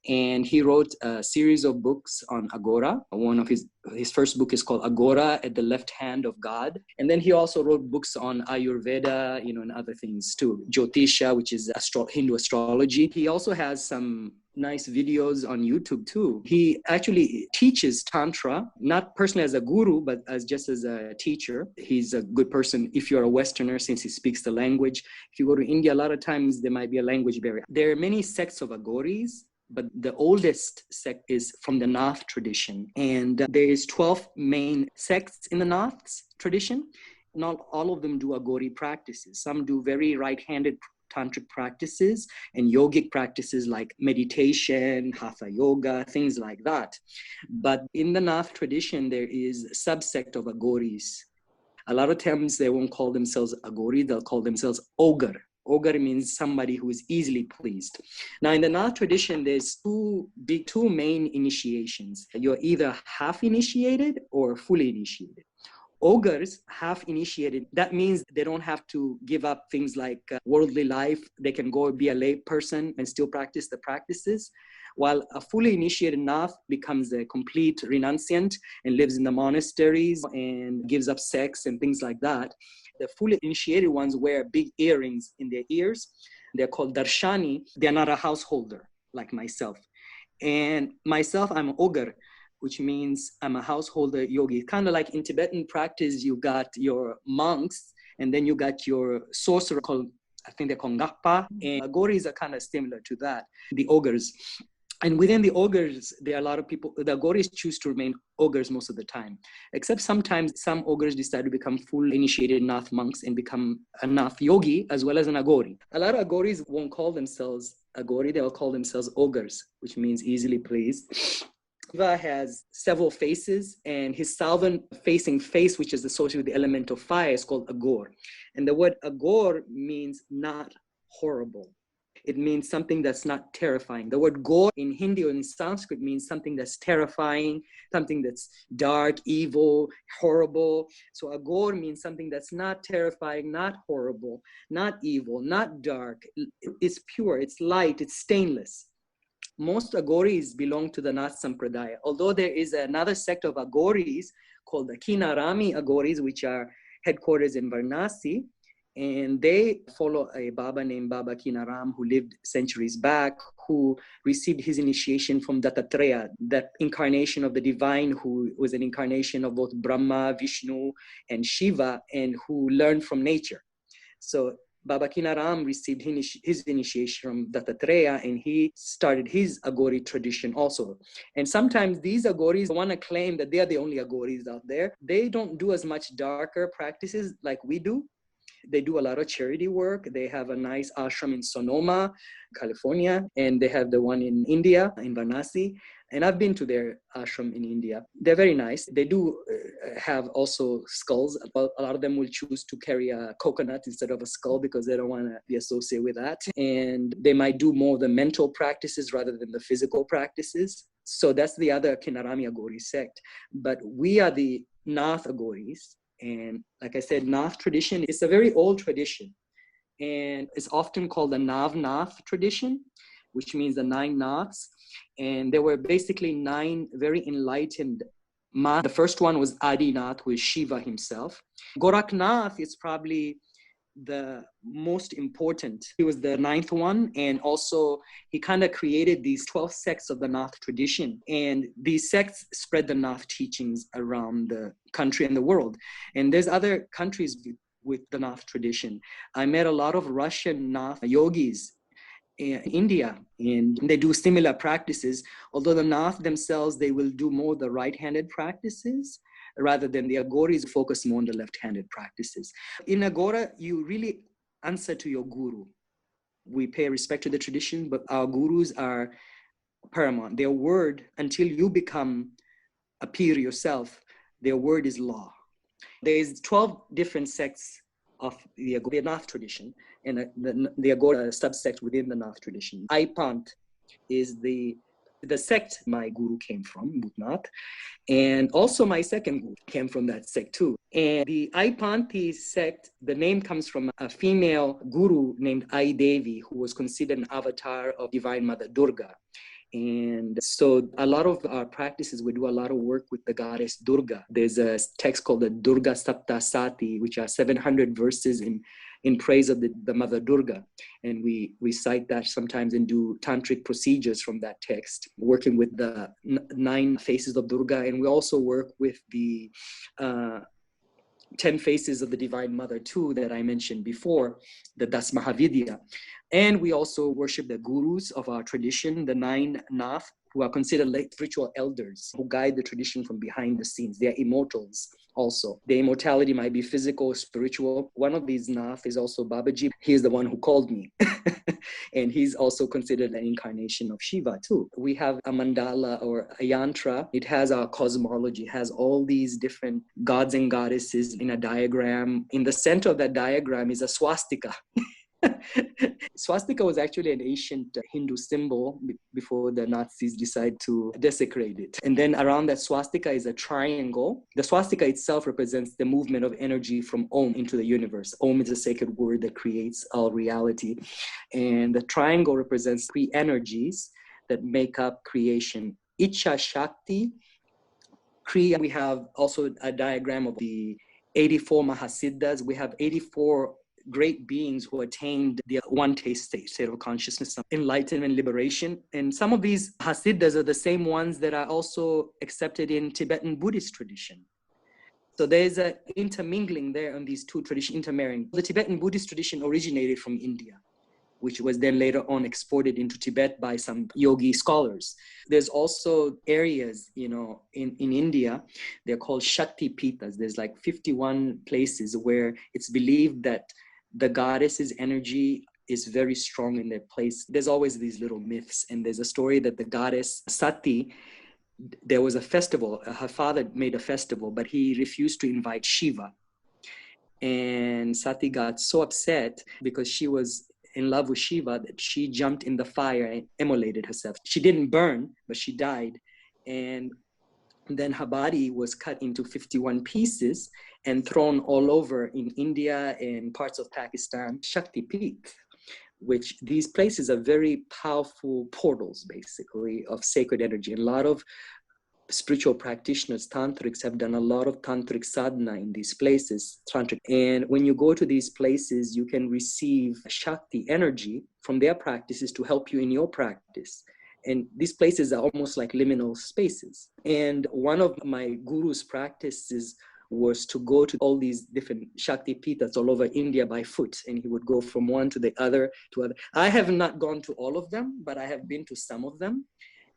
And he wrote a series of books on Aghora. One of his first book is called Aghora at the Left Hand of God. And then he also wrote books on Ayurveda, and other things too. Jyotisha, which is Hindu astrology. He also has some nice videos on YouTube too. He actually teaches Tantra, not personally as a guru, but just as a teacher. He's a good person if you're a Westerner, since he speaks the language. If you go to India, a lot of times there might be a language barrier. There are many sects of Aghoris, but the oldest sect is from the Nath tradition. And there is 12 main sects in the Nath tradition. Not all of them do Aghori practices. Some do very right-handed tantric practices and yogic practices like meditation, hatha yoga, things like that. But in the Nath tradition, there is a subsect of Aghoris. A lot of times they won't call themselves Aghori, they'll call themselves Ogre. Ogre means somebody who is easily pleased. Now, in the Nath tradition, there's two main initiations. You're either half initiated or fully initiated. Ogres, half initiated, that means they don't have to give up things like worldly life. They can go be a lay person and still practice the practices. While a fully initiated Nath becomes a complete renunciant and lives in the monasteries and gives up sex and things like that. The fully initiated ones wear big earrings in their ears. They're called darshani. They're not a householder like myself. And myself, I'm an ogre, which means I'm a householder yogi. Kind of like in Tibetan practice, you got your monks, and then you got your sorcerer called, I think they're called Ngakpa. And Aghoris are kind of similar to that, the ogres. And within the ogres, there are a lot of people, the Aghoris choose to remain ogres most of the time, except sometimes some ogres decide to become full initiated Nath monks and become a Nath yogi as well as an Aghori. A lot of Aghoris won't call themselves Aghori, they'll call themselves ogres, which means easily pleased. Shiva has several faces, and his southern-facing face, which is associated with the element of fire, is called Aghor. And the word Aghor means not horrible. It means something that's not terrifying. The word Ghor in Hindi or in Sanskrit means something that's terrifying, something that's dark, evil, horrible. So Aghor means something that's not terrifying, not horrible, not evil, not dark. It's pure, it's light, it's stainless. Most Aghoris belong to the Nath Sampradaya, although there is another sect of Aghoris called the Kinarami Aghoris, which are headquarters in Varanasi, and they follow a Baba named Baba Kinaram who lived centuries back, who received his initiation from Dattatreya, that incarnation of the divine who was an incarnation of both Brahma, Vishnu, and Shiva, and who learned from nature. So Baba Kinaram received his initiation from Dattatreya, and he started his Aghori tradition also. And sometimes these Aghoris want to claim that they are the only Aghoris out there. They don't do as much darker practices like we do. They do a lot of charity work. They have a nice ashram in Sonoma, California, and they have the one in India, in Varanasi. And I've been to their ashram in India. They're very nice. They do have also skulls. A lot of them will choose to carry a coconut instead of a skull because they don't want to be associated with that. And they might do more of the mental practices rather than the physical practices. So that's the other Kinarami Aghori sect. But we are the Nath Aghoris. And like I said, Nath tradition is a very old tradition. And it's often called the Nath tradition, which means the 9 Naths. And there were basically 9 very enlightened Naths. The first one was Adinath, who is Shiva himself. Goraknath is probably the most important. He was the 9th one, and also he kind of created these 12 sects of the Nath tradition, and these sects spread the Nath teachings around the country and the world. And there's other countries with the Nath tradition. I met a lot of Russian Nath yogis, in India, and they do similar practices. Although the Nath themselves, they will do more the right-handed practices rather than the Aghoris focus more on the left-handed practices. In Aghora, you really answer to your guru. We pay respect to the tradition, but our gurus are paramount. Their word, until you become a pir yourself, their word is law. There's 12 different sects of the Nath tradition, and the Aghora subsect within the Nath tradition. Aipant is the sect my guru came from, Bhutnath, and also my second guru came from that sect too. And the Aipanti sect, the name comes from a female guru named Ai Devi, who was considered an avatar of Divine Mother Durga. And so a lot of our practices, we do a lot of work with the goddess Durga. There's a text called the Durga Saptasati, which are 700 verses in praise of the Mother Durga. And we recite that sometimes and do tantric procedures from that text, working with the 9 faces of Durga. And we also work with the 10 faces of the Divine Mother too, that I mentioned before, the Dasmahavidya. And we also worship the gurus of our tradition, the 9 Nath, who are considered like spiritual elders, who guide the tradition from behind the scenes. They are immortals also. The immortality might be physical or spiritual. One of these Nath is also Babaji. He is the one who called me. And he's also considered an incarnation of Shiva too. We have a mandala or a yantra. It has our cosmology, has all these different gods and goddesses in a diagram. In the center of that diagram is a swastika. Swastika was actually an ancient Hindu symbol before the Nazis decided to desecrate it. And then around that swastika is a triangle. The swastika itself represents the movement of energy from Om into the universe. Om is a sacred word that creates all reality. And the triangle represents 3 energies that make up creation. Icha Shakti, Kriya. We have also a diagram of the 84 Mahasiddhas. We have 84 great beings who attained the one taste state of consciousness, enlightenment, liberation. And some of these Hasiddhas are the same ones that are also accepted in Tibetan Buddhist tradition. So there's an intermingling there on these two traditions, intermarrying. The Tibetan Buddhist tradition originated from India, which was then later on exported into Tibet by some yogi scholars. There's also areas, in India, they're called Shakti Pitas. There's like 51 places where it's believed that the goddess's energy is very strong in their place. There's always these little myths. And there's a story that the goddess Sati, there was a festival. Her father made a festival, but he refused to invite Shiva. And Sati got so upset because she was in love with Shiva that she jumped in the fire and immolated herself. She didn't burn, but she died. And then her body was cut into 51 pieces and thrown all over in India and parts of Pakistan, Shakti Pitas, which these places are very powerful portals, basically, of sacred energy. And a lot of spiritual practitioners, tantrics, have done a lot of tantric sadhana in these places, tantric. And when you go to these places, you can receive Shakti energy from their practices to help you in your practice. And these places are almost like liminal spaces. And one of my guru's practices was to go to all these different Shakti Pitas all over India by foot. And he would go from one to the other to other. I have not gone to all of them, but I have been to some of them.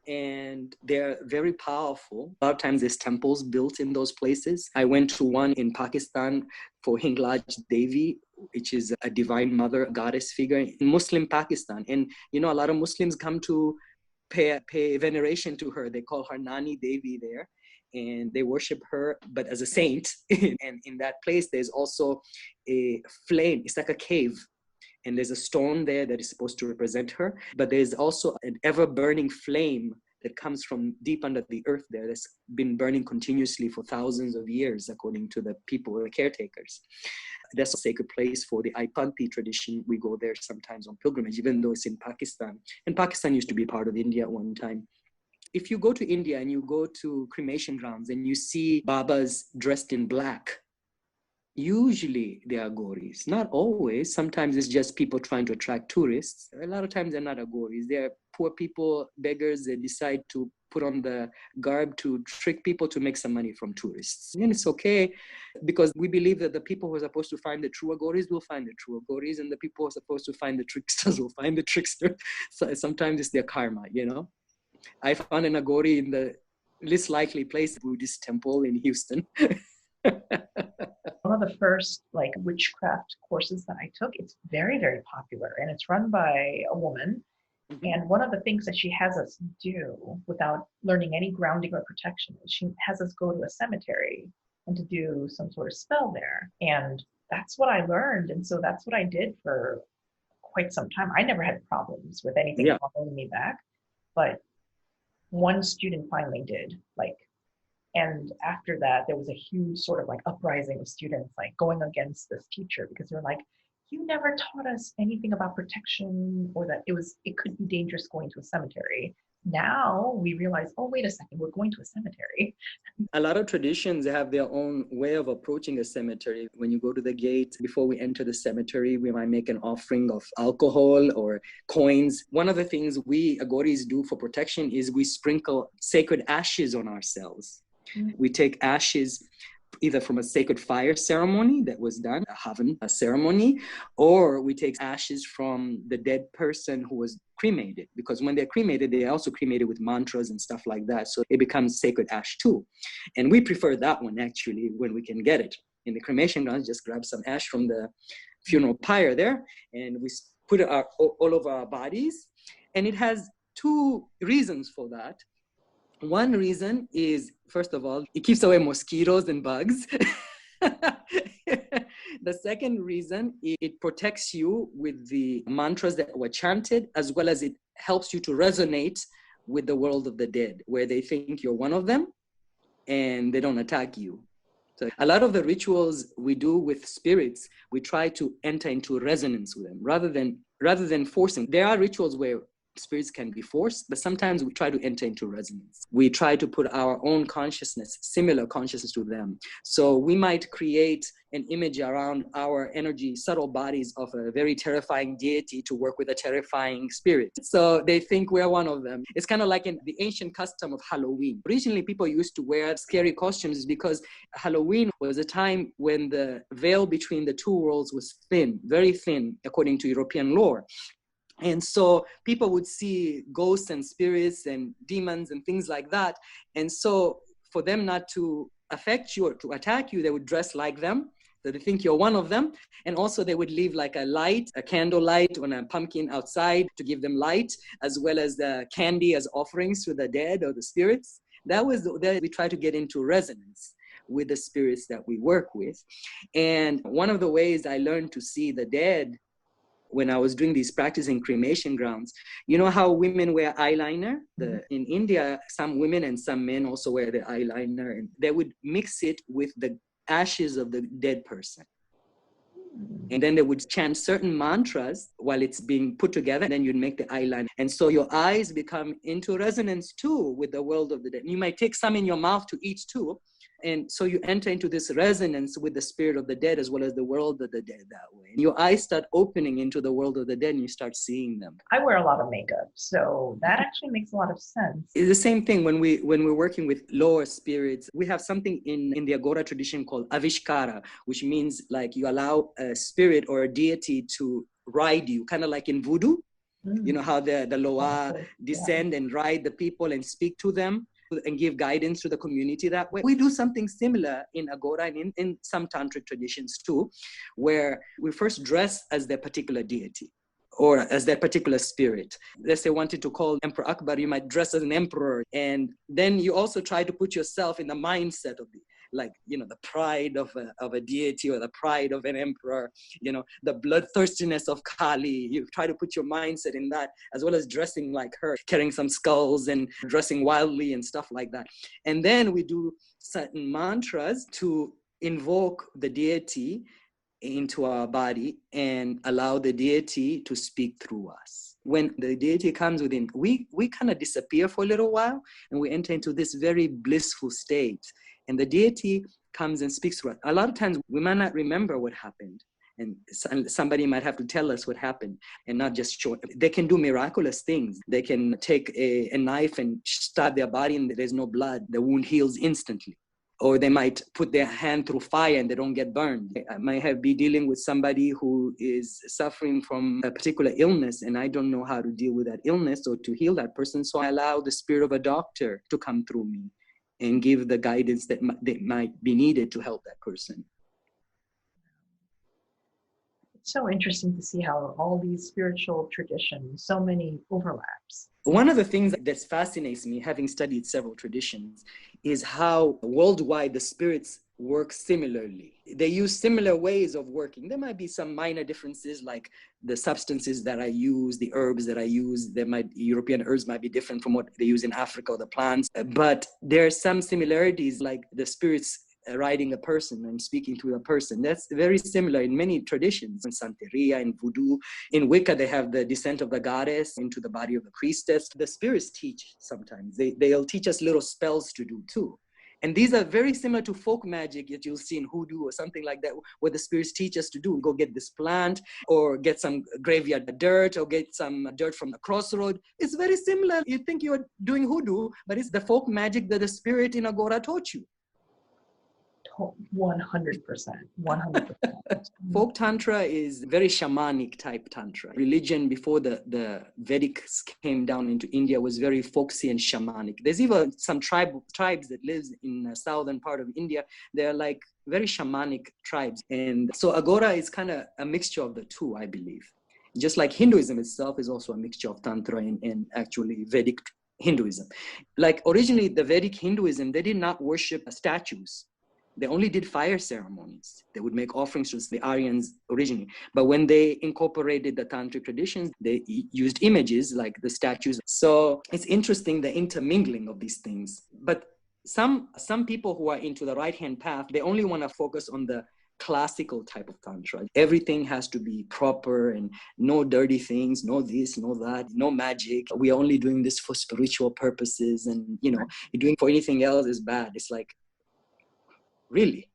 And they're very powerful. A lot of times there's temples built in those places. I went to one in Pakistan for Hinglaj Devi, which is a divine mother, goddess figure in Muslim Pakistan. And, a lot of Muslims come to pay veneration to her. They call her Nani Devi there, and they worship her, but as a saint. And in that place, there's also a flame. It's like a cave. And there's a stone there that is supposed to represent her. But there's also an ever-burning flame that comes from deep under the earth there that's been burning continuously for thousands of years, according to the people, the caretakers. That's a sacred place for the Aipanti tradition. We go there sometimes on pilgrimage, even though it's in Pakistan. And Pakistan used to be part of India at one time. If you go to India and you go to cremation grounds and you see Babas dressed in black, usually they are Aghoris. Not always. Sometimes it's just people trying to attract tourists. A lot of times they're not Aghoris. They're poor people, beggars that decide to put on the garb to trick people to make some money from tourists. And it's okay, because we believe that the people who are supposed to find the true Aghoris will find the true Aghoris, and the people who are supposed to find the tricksters will find the trickster. So sometimes it's their karma, you know. I found an Aghori in the least likely place, Buddhist temple in Houston. One of the first like witchcraft courses that I took, it's very, very popular, and it's run by a woman. And one of the things that she has us do without learning any grounding or protection is she has us go to a cemetery and to do some sort of spell there. And that's what I learned. And so that's what I did for quite some time. I never had problems with anything following me back, but one student finally did. And after that, there was a huge sort of like uprising of students like going against this teacher, because they're like, you never taught us anything about protection, or that it could be dangerous going to a cemetery. Now we realize, oh, wait a second, we're going to a cemetery. A lot of traditions have their own way of approaching a cemetery. When you go to the gate, before we enter the cemetery, we might make an offering of alcohol or coins. One of the things we Aghoris do for protection is we sprinkle sacred ashes on ourselves. We take ashes either from a sacred fire ceremony that was done, a Havan ceremony, or we take ashes from the dead person who was cremated. Because when they're cremated, they're also cremated with mantras and stuff like that. So it becomes sacred ash too. And we prefer that one actually when we can get it. In the cremation grounds, just grab some ash from the funeral pyre there, and we put it all over our bodies. And it has two reasons for that. One reason is, first of all, it keeps away mosquitoes and bugs. The second reason, it protects you with the mantras that were chanted, as well as it helps you to resonate with the world of the dead, where they think you're one of them and they don't attack you. So a lot of the rituals we do with spirits, we try to enter into resonance with them rather than forcing. There are rituals where spirits can be forced, but sometimes we try to enter into resonance. We try to put our own consciousness, similar consciousness to them. So we might create an image around our energy, subtle bodies of a very terrifying deity to work with a terrifying spirit. So they think we're one of them. It's kind of like in the ancient custom of Halloween. Originally, people used to wear scary costumes because Halloween was a time when the veil between the two worlds was thin, very thin, according to European lore. And so people would see ghosts and spirits and demons and things like that. And so for them not to affect you or to attack you, they would dress like them. So they think you're one of them. And also they would leave like a candle light on a pumpkin outside to give them light, as well as the candy as offerings to the dead or the spirits. That was that we try to get into resonance with the spirits that we work with. And one of the ways I learned to see the dead when I was doing these practice in cremation grounds, you know how women wear eyeliner? In India, some women and some men also wear the eyeliner, and they would mix it with the ashes of the dead person. And then they would chant certain mantras while it's being put together, and then you'd make the eyeliner. And so your eyes become into resonance too with the world of the dead. You might take some in your mouth to eat too. And so you enter into this resonance with the spirit of the dead as well as the world of the dead that way. And your eyes start opening into the world of the dead and you start seeing them. I wear a lot of makeup, so that actually makes a lot of sense. It's the same thing when we're working with lower spirits. We have something in the Aghora tradition called avishkara, which means like you allow a spirit or a deity to ride you, kind of like in voodoo. You know how the Loa descend and ride the people and speak to them and give guidance to the community that way. We do something similar in Aghora and in some tantric traditions too, where we first dress as their particular deity or as their particular spirit. Let's say wanted to call Emperor Akbar, you might dress as an emperor. And then you also try to put yourself in the mindset of the pride of a deity or the pride of an emperor, the bloodthirstiness of Kali. You try to put your mindset in that, as well as dressing like her, carrying some skulls and dressing wildly and stuff like that. And then we do certain mantras to invoke the deity into our body and allow the deity to speak through us. When the deity comes within, we kind of disappear for a little while and we enter into this very blissful state. And the deity comes and speaks to us. A lot of times we might not remember what happened. And somebody might have to tell us what happened and not just show. They can do miraculous things. They can take a knife and stab their body and there's no blood. The wound heals instantly. Or they might put their hand through fire and they don't get burned. I might be dealing with somebody who is suffering from a particular illness and I don't know how to deal with that illness or to heal that person. So I allow the spirit of a doctor to come through me and give the guidance that might be needed to help that person. It's so interesting to see how all these spiritual traditions, so many overlaps. One of the things that fascinates me, having studied several traditions, is how worldwide the spirits work similarly. They use similar ways of working. There might be some minor differences, like the substances that I use, the herbs that I use. European herbs might be different from what they use in Africa or the plants. But there are some similarities, like the spirits riding a person and speaking to a person. That's very similar in many traditions. In Santeria, in Voodoo, in Wicca, they have the descent of the goddess into the body of the priestess. The spirits teach sometimes. They'll teach us little spells to do too. And these are very similar to folk magic that you'll see in hoodoo or something like that, where the spirits teach us to do. Go get this plant, or get some graveyard dirt, or get some dirt from the crossroad. It's very similar. You think you're doing hoodoo, but it's the folk magic that the spirit in Aghora taught you. 100%. 100%. Folk Tantra is very shamanic type Tantra. Religion before the Vedics came down into India was very folksy and shamanic. There's even some tribes that lives in the southern part of India. They're like very shamanic tribes. And so Aghora is kind of a mixture of the two, I believe. Just like Hinduism itself is also a mixture of Tantra and actually Vedic Hinduism. Like originally the Vedic Hinduism, they did not worship statues. They only did fire ceremonies. They would make offerings to the Aryans originally. But when they incorporated the tantric traditions, they used images like the statues. So it's interesting, the intermingling of these things. But some people who are into the right-hand path, they only want to focus on the classical type of Tantra. Everything has to be proper and no dirty things, no this, no that, no magic. We are only doing this for spiritual purposes. And, you're doing for anything else is bad. It's like, really?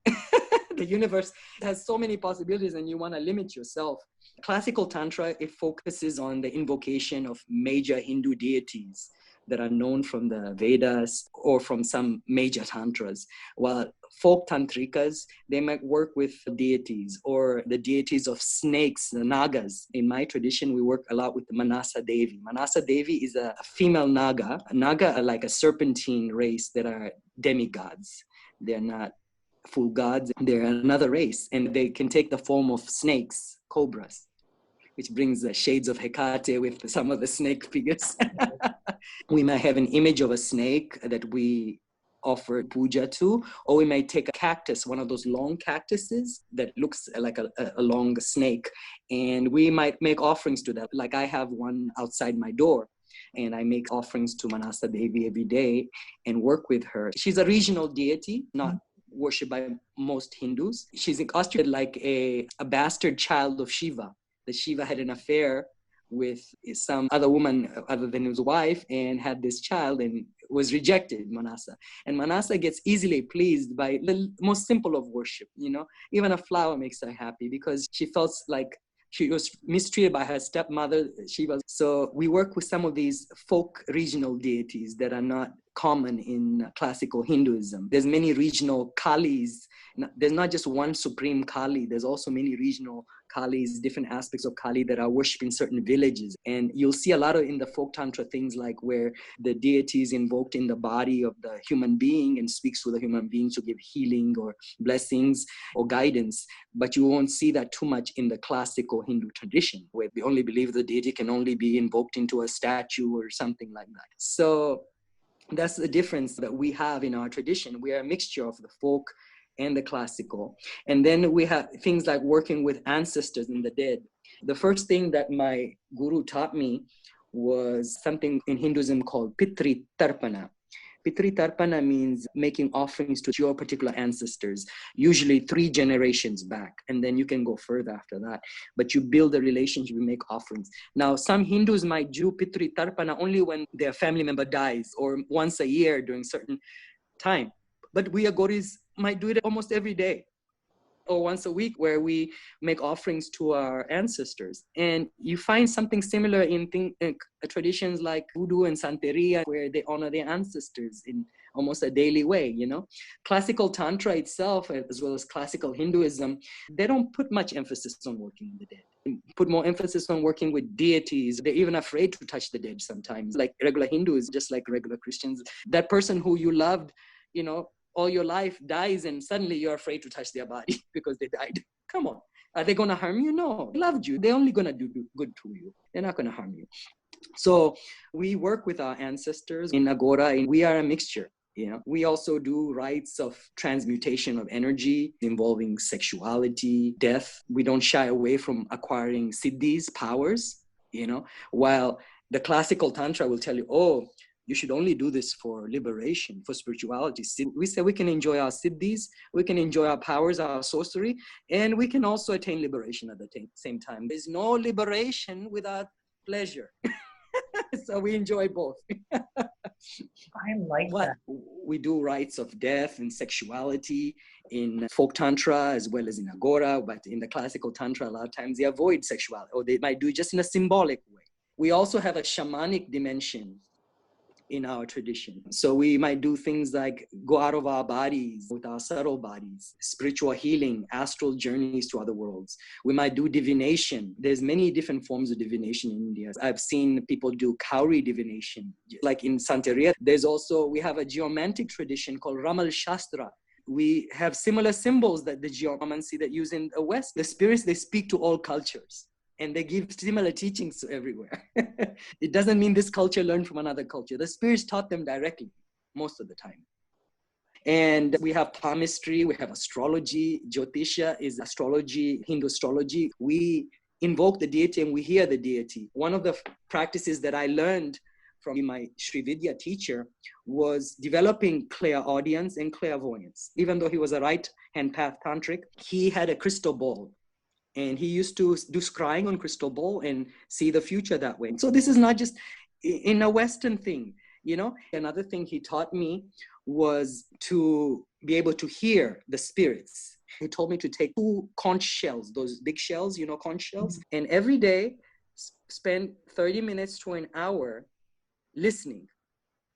The universe has so many possibilities and you want to limit yourself. Classical Tantra, it focuses on the invocation of major Hindu deities that are known from the Vedas or from some major Tantras. While folk Tantrikas, they might work with deities or the deities of snakes, the Nagas. In my tradition, we work a lot with the Manasa Devi. Manasa Devi is a female Naga. Naga are like a serpentine race that are demigods. They're not full gods. They're another race, and they can take the form of snakes, cobras, which brings the shades of Hecate with some of the snake figures. We might have an image of a snake that we offer puja to, or we may take a cactus, one of those long cactuses that looks like a long snake, and we might make offerings to that. Like I have one outside my door, and I make offerings to Manasa Devi every day and work with her. She's a regional deity, not worshipped by most Hindus. She's considered like a bastard child of Shiva. That Shiva had an affair with some other woman other than his wife and had this child and was rejected, Manasa. And Manasa gets easily pleased by the most simple of worship, Even a flower makes her happy because she felt like she was mistreated by her stepmother, Shiva. So we work with some of these folk regional deities that are not common in classical Hinduism. There's many regional Kalis. There's not just one supreme Kali. There's also many regional Kalis, different aspects of Kali that are worshipped in certain villages. And you'll see a lot of in the folk Tantra things like where the deity is invoked in the body of the human being and speaks to the human being to give healing or blessings or guidance. But you won't see that too much in the classical Hindu tradition, where we only believe the deity can only be invoked into a statue or something like that. So that's the difference that we have in our tradition. We are a mixture of the folk and the classical. And then we have things like working with ancestors and the dead. The first thing that my guru taught me was something in Hinduism called Pitri Tarpana. Pitri Tarpana means making offerings to your particular ancestors, usually 3 generations back, and then you can go further after that. But you build a relationship, you make offerings. Now, some Hindus might do Pitri Tarpana only when their family member dies or once a year during certain time. But we Aghoris might do it almost every day. or once a week where we make offerings to our ancestors. And you find something similar in traditions like Voodoo and Santeria, where they honor their ancestors in almost a daily way, you know. Classical Tantra itself, as well as classical Hinduism, they don't put much emphasis on working with the dead. They put more emphasis on working with deities. They're even afraid to touch the dead sometimes. Like regular Hindus, just like regular Christians. That person who you loved, you know, all your life dies, and suddenly you're afraid to touch their body because they died. Come on. Are they going to harm you? No. They loved you. They're only going to do good to you. They're not going to harm you. So we work with our ancestors in Aghora, and we are a mixture. You know, we also do rites of transmutation of energy involving sexuality, death. We don't shy away from acquiring siddhis, powers, you know, while the classical Tantra will tell you, oh, you should only do this for liberation, for spirituality. We say we can enjoy our siddhis, we can enjoy our powers, our sorcery, and we can also attain liberation at the same time. There's no liberation without pleasure. So we enjoy both. I like that. We do rites of death and sexuality in folk Tantra as well as in Aghora, but in the classical Tantra, a lot of times they avoid sexuality, or they might do it just in a symbolic way. We also have a shamanic dimension in our tradition. So we might do things like go out of our bodies with our subtle bodies, spiritual healing, astral journeys to other worlds. We might do divination. There's many different forms of divination in India. I've seen people do Kauri divination. Like in Santeria, we have a geomantic tradition called Ramal Shastra. We have similar symbols that the geomancy that use in the West. The spirits, they speak to all cultures. And they give similar teachings to everywhere. It doesn't mean this culture learned from another culture. The spirits taught them directly most of the time. And we have palmistry, we have astrology. Jyotisha is astrology, Hindu astrology. We invoke the deity and we hear the deity. One of the practices that I learned from my Sri Vidya teacher was developing clairaudience and clairvoyance. Even though he was a right-hand path tantric, he had a crystal ball. And he used to do scrying on crystal ball and see the future that way. So this is not just in a Western thing, you know. Another thing he taught me was to be able to hear the spirits. He told me to take 2 conch shells, those big shells, you know, conch shells. And every day, spend 30 minutes to an hour listening.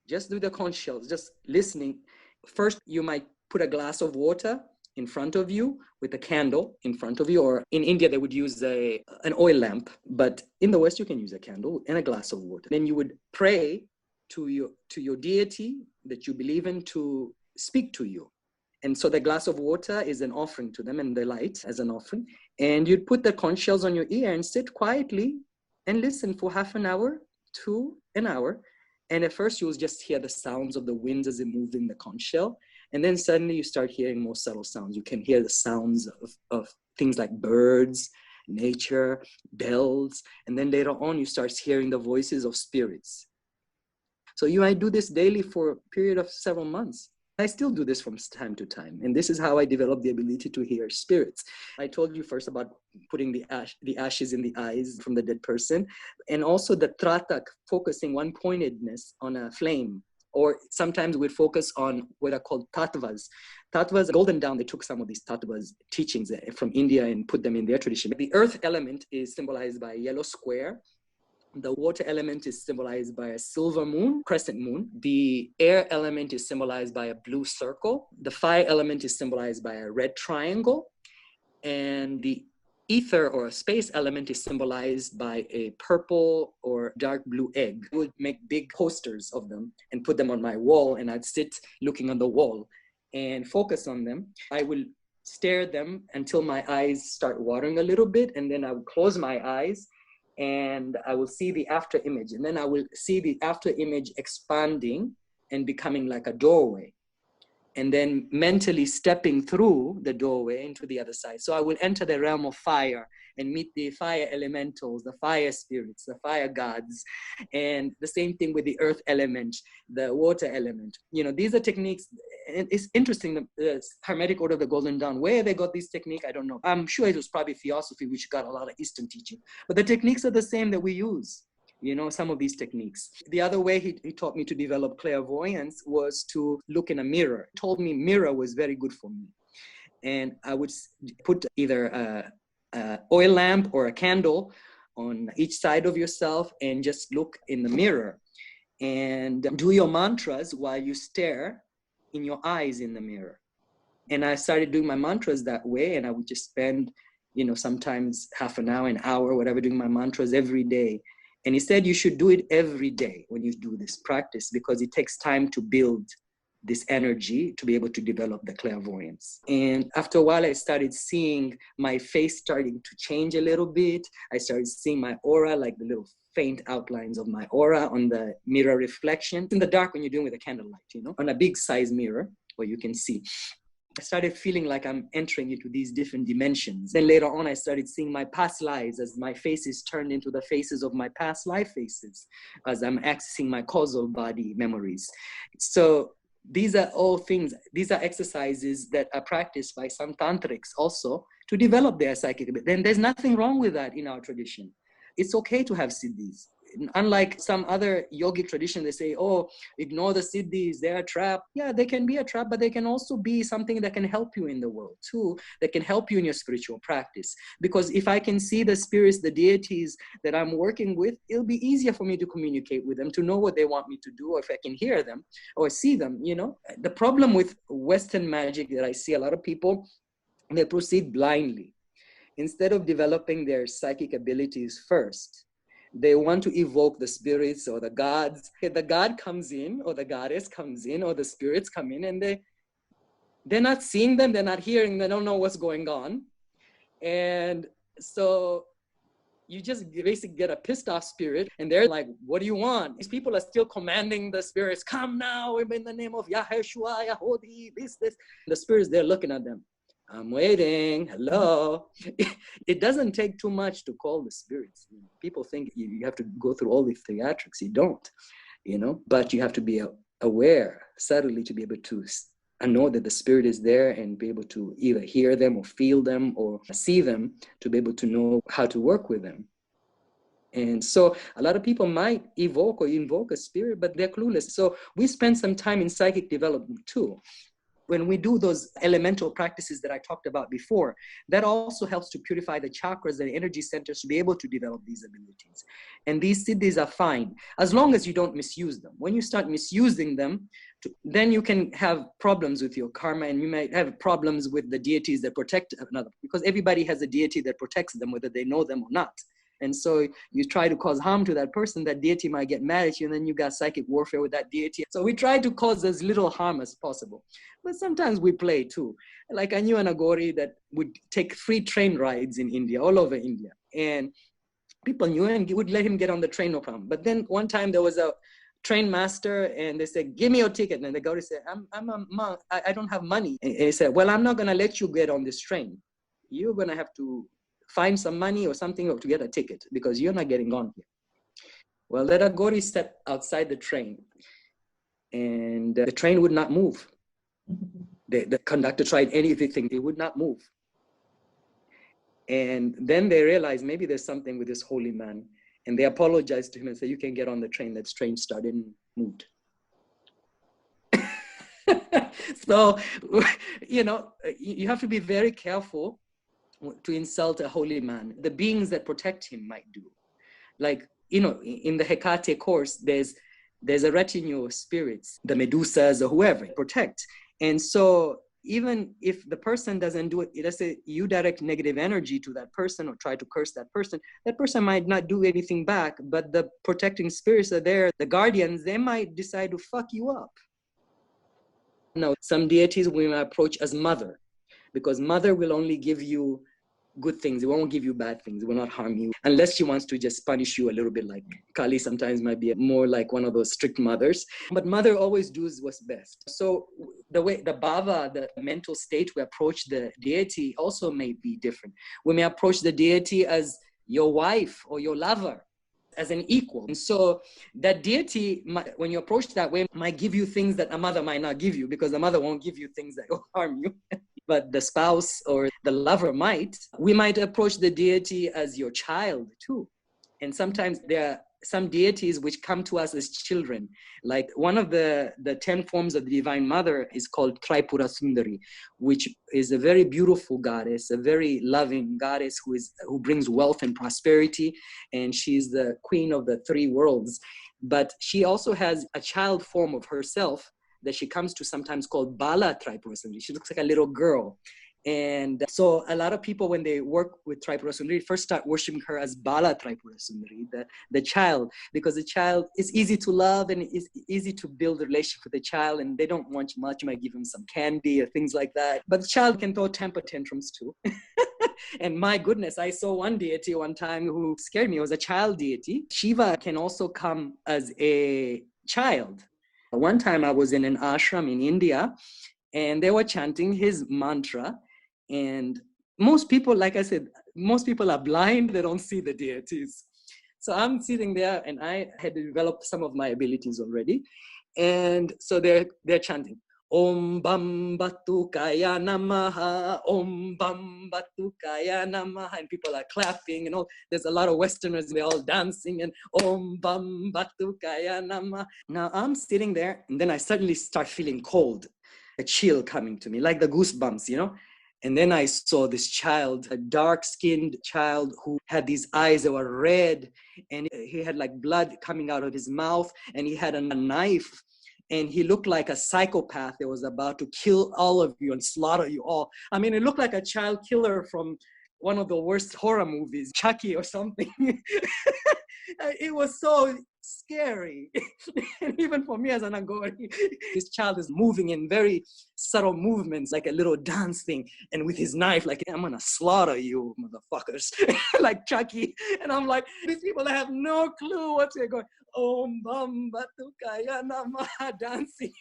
Just do the conch shells, just listening. First, you might put a glass of water in front of you with a candle in front of you, or in India, they would use an oil lamp, but in the West, you can use a candle and a glass of water. Then you would pray to your deity that you believe in to speak to you. And so the glass of water is an offering to them, and the light as an offering. And you'd put the conch shells on your ear and sit quietly and listen for half an hour to an hour. And at first, you'll just hear the sounds of the winds as it moves in the conch shell. And then suddenly you start hearing more subtle sounds. You can hear the sounds of things like birds, nature, bells. And then later on, you start hearing the voices of spirits. So you might do this daily for a period of several months. I still do this from time to time. And this is how I developed the ability to hear spirits. I told you first about putting the ashes in the eyes from the dead person. And also the tratak, focusing one-pointedness on a flame. Or sometimes we'd focus on what are called tattvas. Tattvas, Golden Dawn, they took some of these tattvas teachings from India and put them in their tradition. The earth element is symbolized by a yellow square. The water element is symbolized by a silver moon, crescent moon. The air element is symbolized by a blue circle. The fire element is symbolized by a red triangle. And the ether or a space element is symbolized by a purple or dark blue egg. I would make big posters of them and put them on my wall, and I'd sit looking on the wall and focus on them. I will stare at them until my eyes start watering a little bit, and then I would close my eyes and I will see the after image. And then I will see the after image expanding and becoming like a doorway. And then mentally stepping through the doorway into the other side. So I will enter the realm of fire and meet the fire elementals, the fire spirits, the fire gods. And the same thing with the earth element, the water element. You know, these are techniques. And it's interesting, the Hermetic Order of the Golden Dawn, where they got this technique, I don't know. I'm sure it was probably Theosophy, which got a lot of Eastern teaching. But the techniques are the same that we use. You know, some of these techniques. The other way he taught me to develop clairvoyance was to look in a mirror. He told me mirror was very good for me. and I would put either a oil lamp or a candle on each side of yourself and just look in the mirror and do your mantras while you stare in your eyes in the mirror. And I started doing my mantras that way, and I would just spend, sometimes half an hour, an hour, whatever, doing my mantras every day. And he said you should do it every day when you do this practice, because it takes time to build this energy to be able to develop the clairvoyance. And after a while, I started seeing my face starting to change a little bit. I started seeing my aura, like the little faint outlines of my aura on the mirror reflection. In the dark, when you're doing with a candlelight, on a big size mirror where you can see. I started feeling like I'm entering into these different dimensions. Then later on, I started seeing my past lives as my faces turned into the faces of my past life faces, as I'm accessing my causal body memories. So these are all things, these are exercises that are practiced by some tantrics also to develop their psychic ability. Then there's nothing wrong with that in our tradition. It's okay to have siddhis. Unlike some other yogic tradition, they say, oh, ignore the siddhis, they're a trap. Yeah, they can be a trap, but they can also be something that can help you in the world too, that can help you in your spiritual practice. Because if I can see the spirits, the deities that I'm working with, it'll be easier for me to communicate with them, to know what they want me to do, or if I can hear them or see them, The problem with Western magic that I see a lot of people, they proceed blindly. Instead of developing their psychic abilities first, they want to evoke the spirits or the gods. The god comes in, or the goddess comes in, or the spirits come in, and they're not seeing them, they're not hearing, they don't know what's going on. And so you just basically get a pissed off spirit, and they're like, what do you want? These people are still commanding the spirits, come now, in the name of Yaheshua, Yahodi, this. The spirits, they're looking at them. I'm waiting, hello. It doesn't take too much to call the spirits. People think you have to go through all the theatrics. You don't, but you have to be aware subtly to be able to know that the spirit is there and be able to either hear them or feel them or see them, to be able to know how to work with them. And so a lot of people might evoke or invoke a spirit, but they're clueless. So we spend some time in psychic development too. When we do those elemental practices that I talked about before, that also helps to purify the chakras and energy centers to be able to develop these abilities. And these siddhis are fine, as long as you don't misuse them. When you start misusing them, then you can have problems with your karma, and you might have problems with the deities that protect another, because everybody has a deity that protects them, whether they know them or not. And so you try to cause harm to that person, that deity might get mad at you, and then you got psychic warfare with that deity. So we try to cause as little harm as possible. But sometimes we play too. Like I knew an Aghori that would take free train rides in India, all over India. And people knew him, would let him get on the train, no problem. But then one time there was a train master, and they said, give me your ticket. And the Aghori said, I'm a monk, I don't have money. And he said, well, I'm not gonna let you get on this train. You're gonna have to find some money or something to get a ticket, because you're not getting on here. Well, that Aghori stepped outside the train, and the train would not move. The conductor tried anything, it would not move. And then they realized maybe there's something with this holy man, and they apologized to him and said, you can get on the train. That train started and moved. So, you have to be very careful to insult a holy man. The beings that protect him might do. Like, in the Hecate course, there's a retinue of spirits, the Medusas or whoever, protect. And so even if the person doesn't do it, let's say you direct negative energy to that person or try to curse that person might not do anything back, but the protecting spirits are there, the guardians, they might decide to fuck you up. Now, some deities we may approach as mother, because mother will only give you good things. It won't give you bad things. It will not harm you, unless she wants to just punish you a little bit. Like Kali sometimes might be more like one of those strict mothers, but mother always does what's best. So the way the bhava, the mental state we approach the deity also may be different. We may approach the deity as your wife or your lover, as an equal. And so that deity, when you approach that way, might give you things that a mother might not give you, because the mother won't give you things that will harm you. But the spouse or the lover might. We might approach the deity as your child too. And sometimes there are some deities which come to us as children. Like one of the 10 forms of the Divine Mother is called Tripura Sundari, which is a very beautiful goddess, a very loving goddess who brings wealth and prosperity. And she's the queen of the 3 worlds. But she also has a child form of herself that she comes to sometimes called Bala Tripura Sundari. She looks like a little girl. And so a lot of people, when they work with Tripura Sundari, first start worshiping her as Bala Tripura Sundari, the child, because the child is easy to love and it's easy to build a relationship with the child, and they don't want much. You might give them some candy or things like that. But the child can throw temper tantrums too. And my goodness, I saw one deity one time who scared me. It was a child deity. Shiva can also come as a child. One time I was in an ashram in India, and they were chanting his mantra. And most people, like I said, most people are blind. They don't see the deities. So I'm sitting there, and I had developed some of my abilities already. And so they're chanting, Om Bam Batukaya Namaha, Om Bam Batukaya Namaha. And people are clapping, and all. There's a lot of Westerners, they're all dancing, and Om Bam Batukaya Namaha. Now I'm sitting there, and then I suddenly start feeling cold, a chill coming to me, like the goosebumps, you know? And then I saw this child, a dark-skinned child who had these eyes that were red, and he had like blood coming out of his mouth, and he had a knife, and he looked like a psychopath that was about to kill all of you and slaughter you all. I mean, it looked like a child killer from one of the worst horror movies, Chucky or something. It was so scary. And even for me as an Aghori, this child is moving in very subtle movements, like a little dance thing, and with his knife, like, I'm gonna slaughter you, motherfuckers, like Chucky. And I'm like, these people have no clue what they're going, Om Bam Batukaya Namaha, dancing.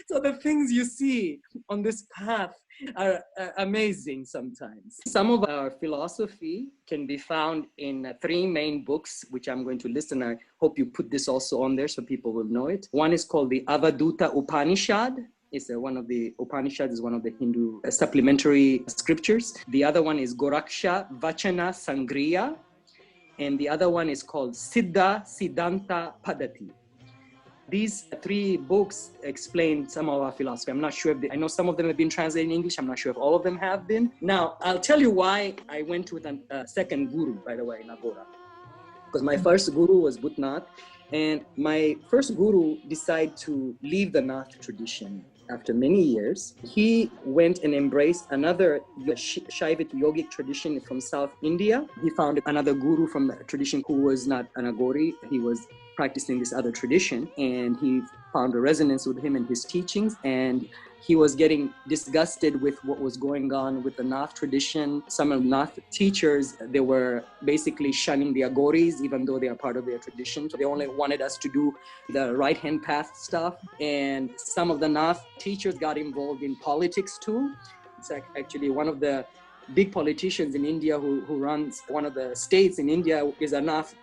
So the things you see on this path are amazing sometimes. Some of our philosophy can be found in 3 main books, which I'm going to list, and I hope you put this also on there so people will know it. One is called the Avaduta Upanishad. It's one of the Upanishads, is one of the Hindu supplementary scriptures. The other one is Goraksha Vachana Sangriya. And the other one is called Siddha Siddhanta Padati. These 3 books explain some of our philosophy. I'm not sure if I know some of them have been translated in English. I'm not sure if all of them have been. Now, I'll tell you why I went with a second guru, by the way, in Aghora. Because my first guru was Bhutnath, and my first guru decided to leave the Nath tradition after many years. He went and embraced another Shaivit yogic tradition from South India. He found another guru from the tradition who was not an Aghori. He was practicing this other tradition, and he found a resonance with him and his teachings, and he was getting disgusted with what was going on with the Nath tradition. Some of the Nath teachers, they were basically shunning the Aghoris, even though they are part of their tradition. So they only wanted us to do the right-hand path stuff. And some of the Nath teachers got involved in politics too. It's like actually one of the big politicians in India who runs one of the states in India is a Nath,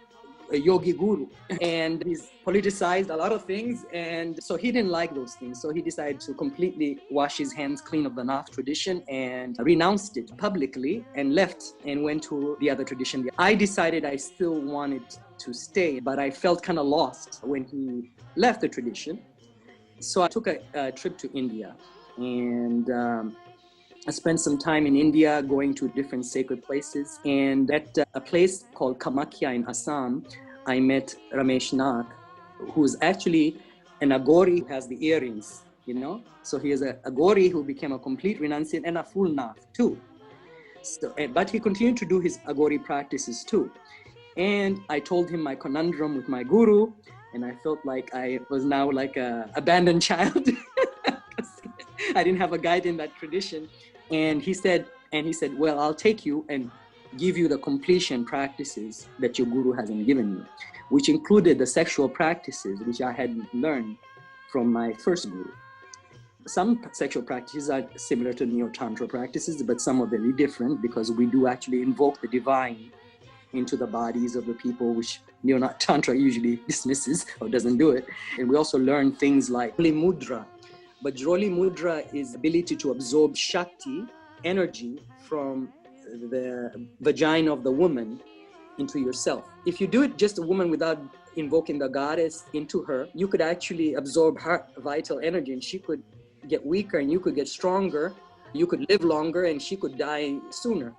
a yogi guru, and he's politicized a lot of things, and so he didn't like those things. So he decided to completely wash his hands clean of the Nath tradition and renounced it publicly and left and went to the other tradition. I decided I still wanted to stay, but I felt kind of lost when he left the tradition. So I took a trip to India, and I spent some time in India going to different sacred places. And at a place called Kamakhya in Assam, I met Ramesh Nath, who's actually an Aghori who has the earrings, you know? So he is an Aghori who became a complete renunciant and a full Nath too. So, but he continued to do his Aghori practices too. And I told him my conundrum with my guru, and I felt like I was now like an abandoned child. I didn't have a guide in that tradition. And he said, well, I'll take you and give you the completion practices that your guru hasn't given you, which included the sexual practices, which I hadn't learned from my first guru. Some sexual practices are similar to Neo-Tantra practices, but some are very different because we do actually invoke the divine into the bodies of the people, which Neo-Tantra usually dismisses or doesn't do it. And we also learn things like Joli Mudra. But Joli Mudra is the ability to absorb Shakti energy from the vagina of the woman into yourself. If you do it just a woman without invoking the goddess into her, you could actually absorb her vital energy, and she could get weaker and you could get stronger. You could live longer and she could die sooner.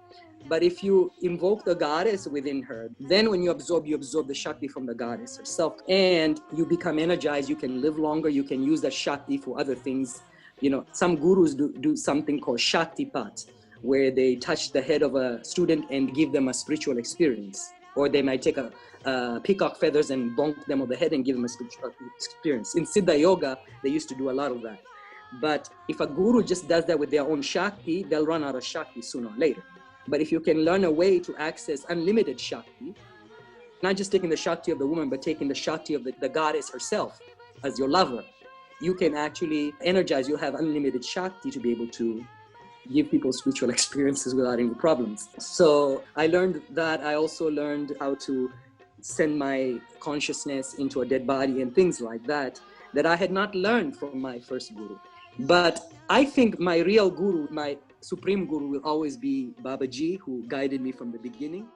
But if you invoke the goddess within her, then when you absorb the Shakti from the goddess herself, and you become energized, you can live longer, you can use that Shakti for other things. You know, some gurus do something called Shakti Pitas, where they touch the head of a student and give them a spiritual experience. Or they might take a peacock feathers and bonk them on the head and give them a spiritual experience. In Siddha Yoga, they used to do a lot of that. But if a guru just does that with their own Shakti, they'll run out of Shakti sooner or later. But if you can learn a way to access unlimited Shakti, not just taking the Shakti of the woman, but taking the Shakti of the goddess herself as your lover, you can actually energize, you'll have unlimited Shakti to be able to give people spiritual experiences without any problems. So I learned that. I also learned how to send my consciousness into a dead body and things like that I had not learned from my first guru. But I think my real guru, my supreme guru, will always be Babaji, who guided me from the beginning.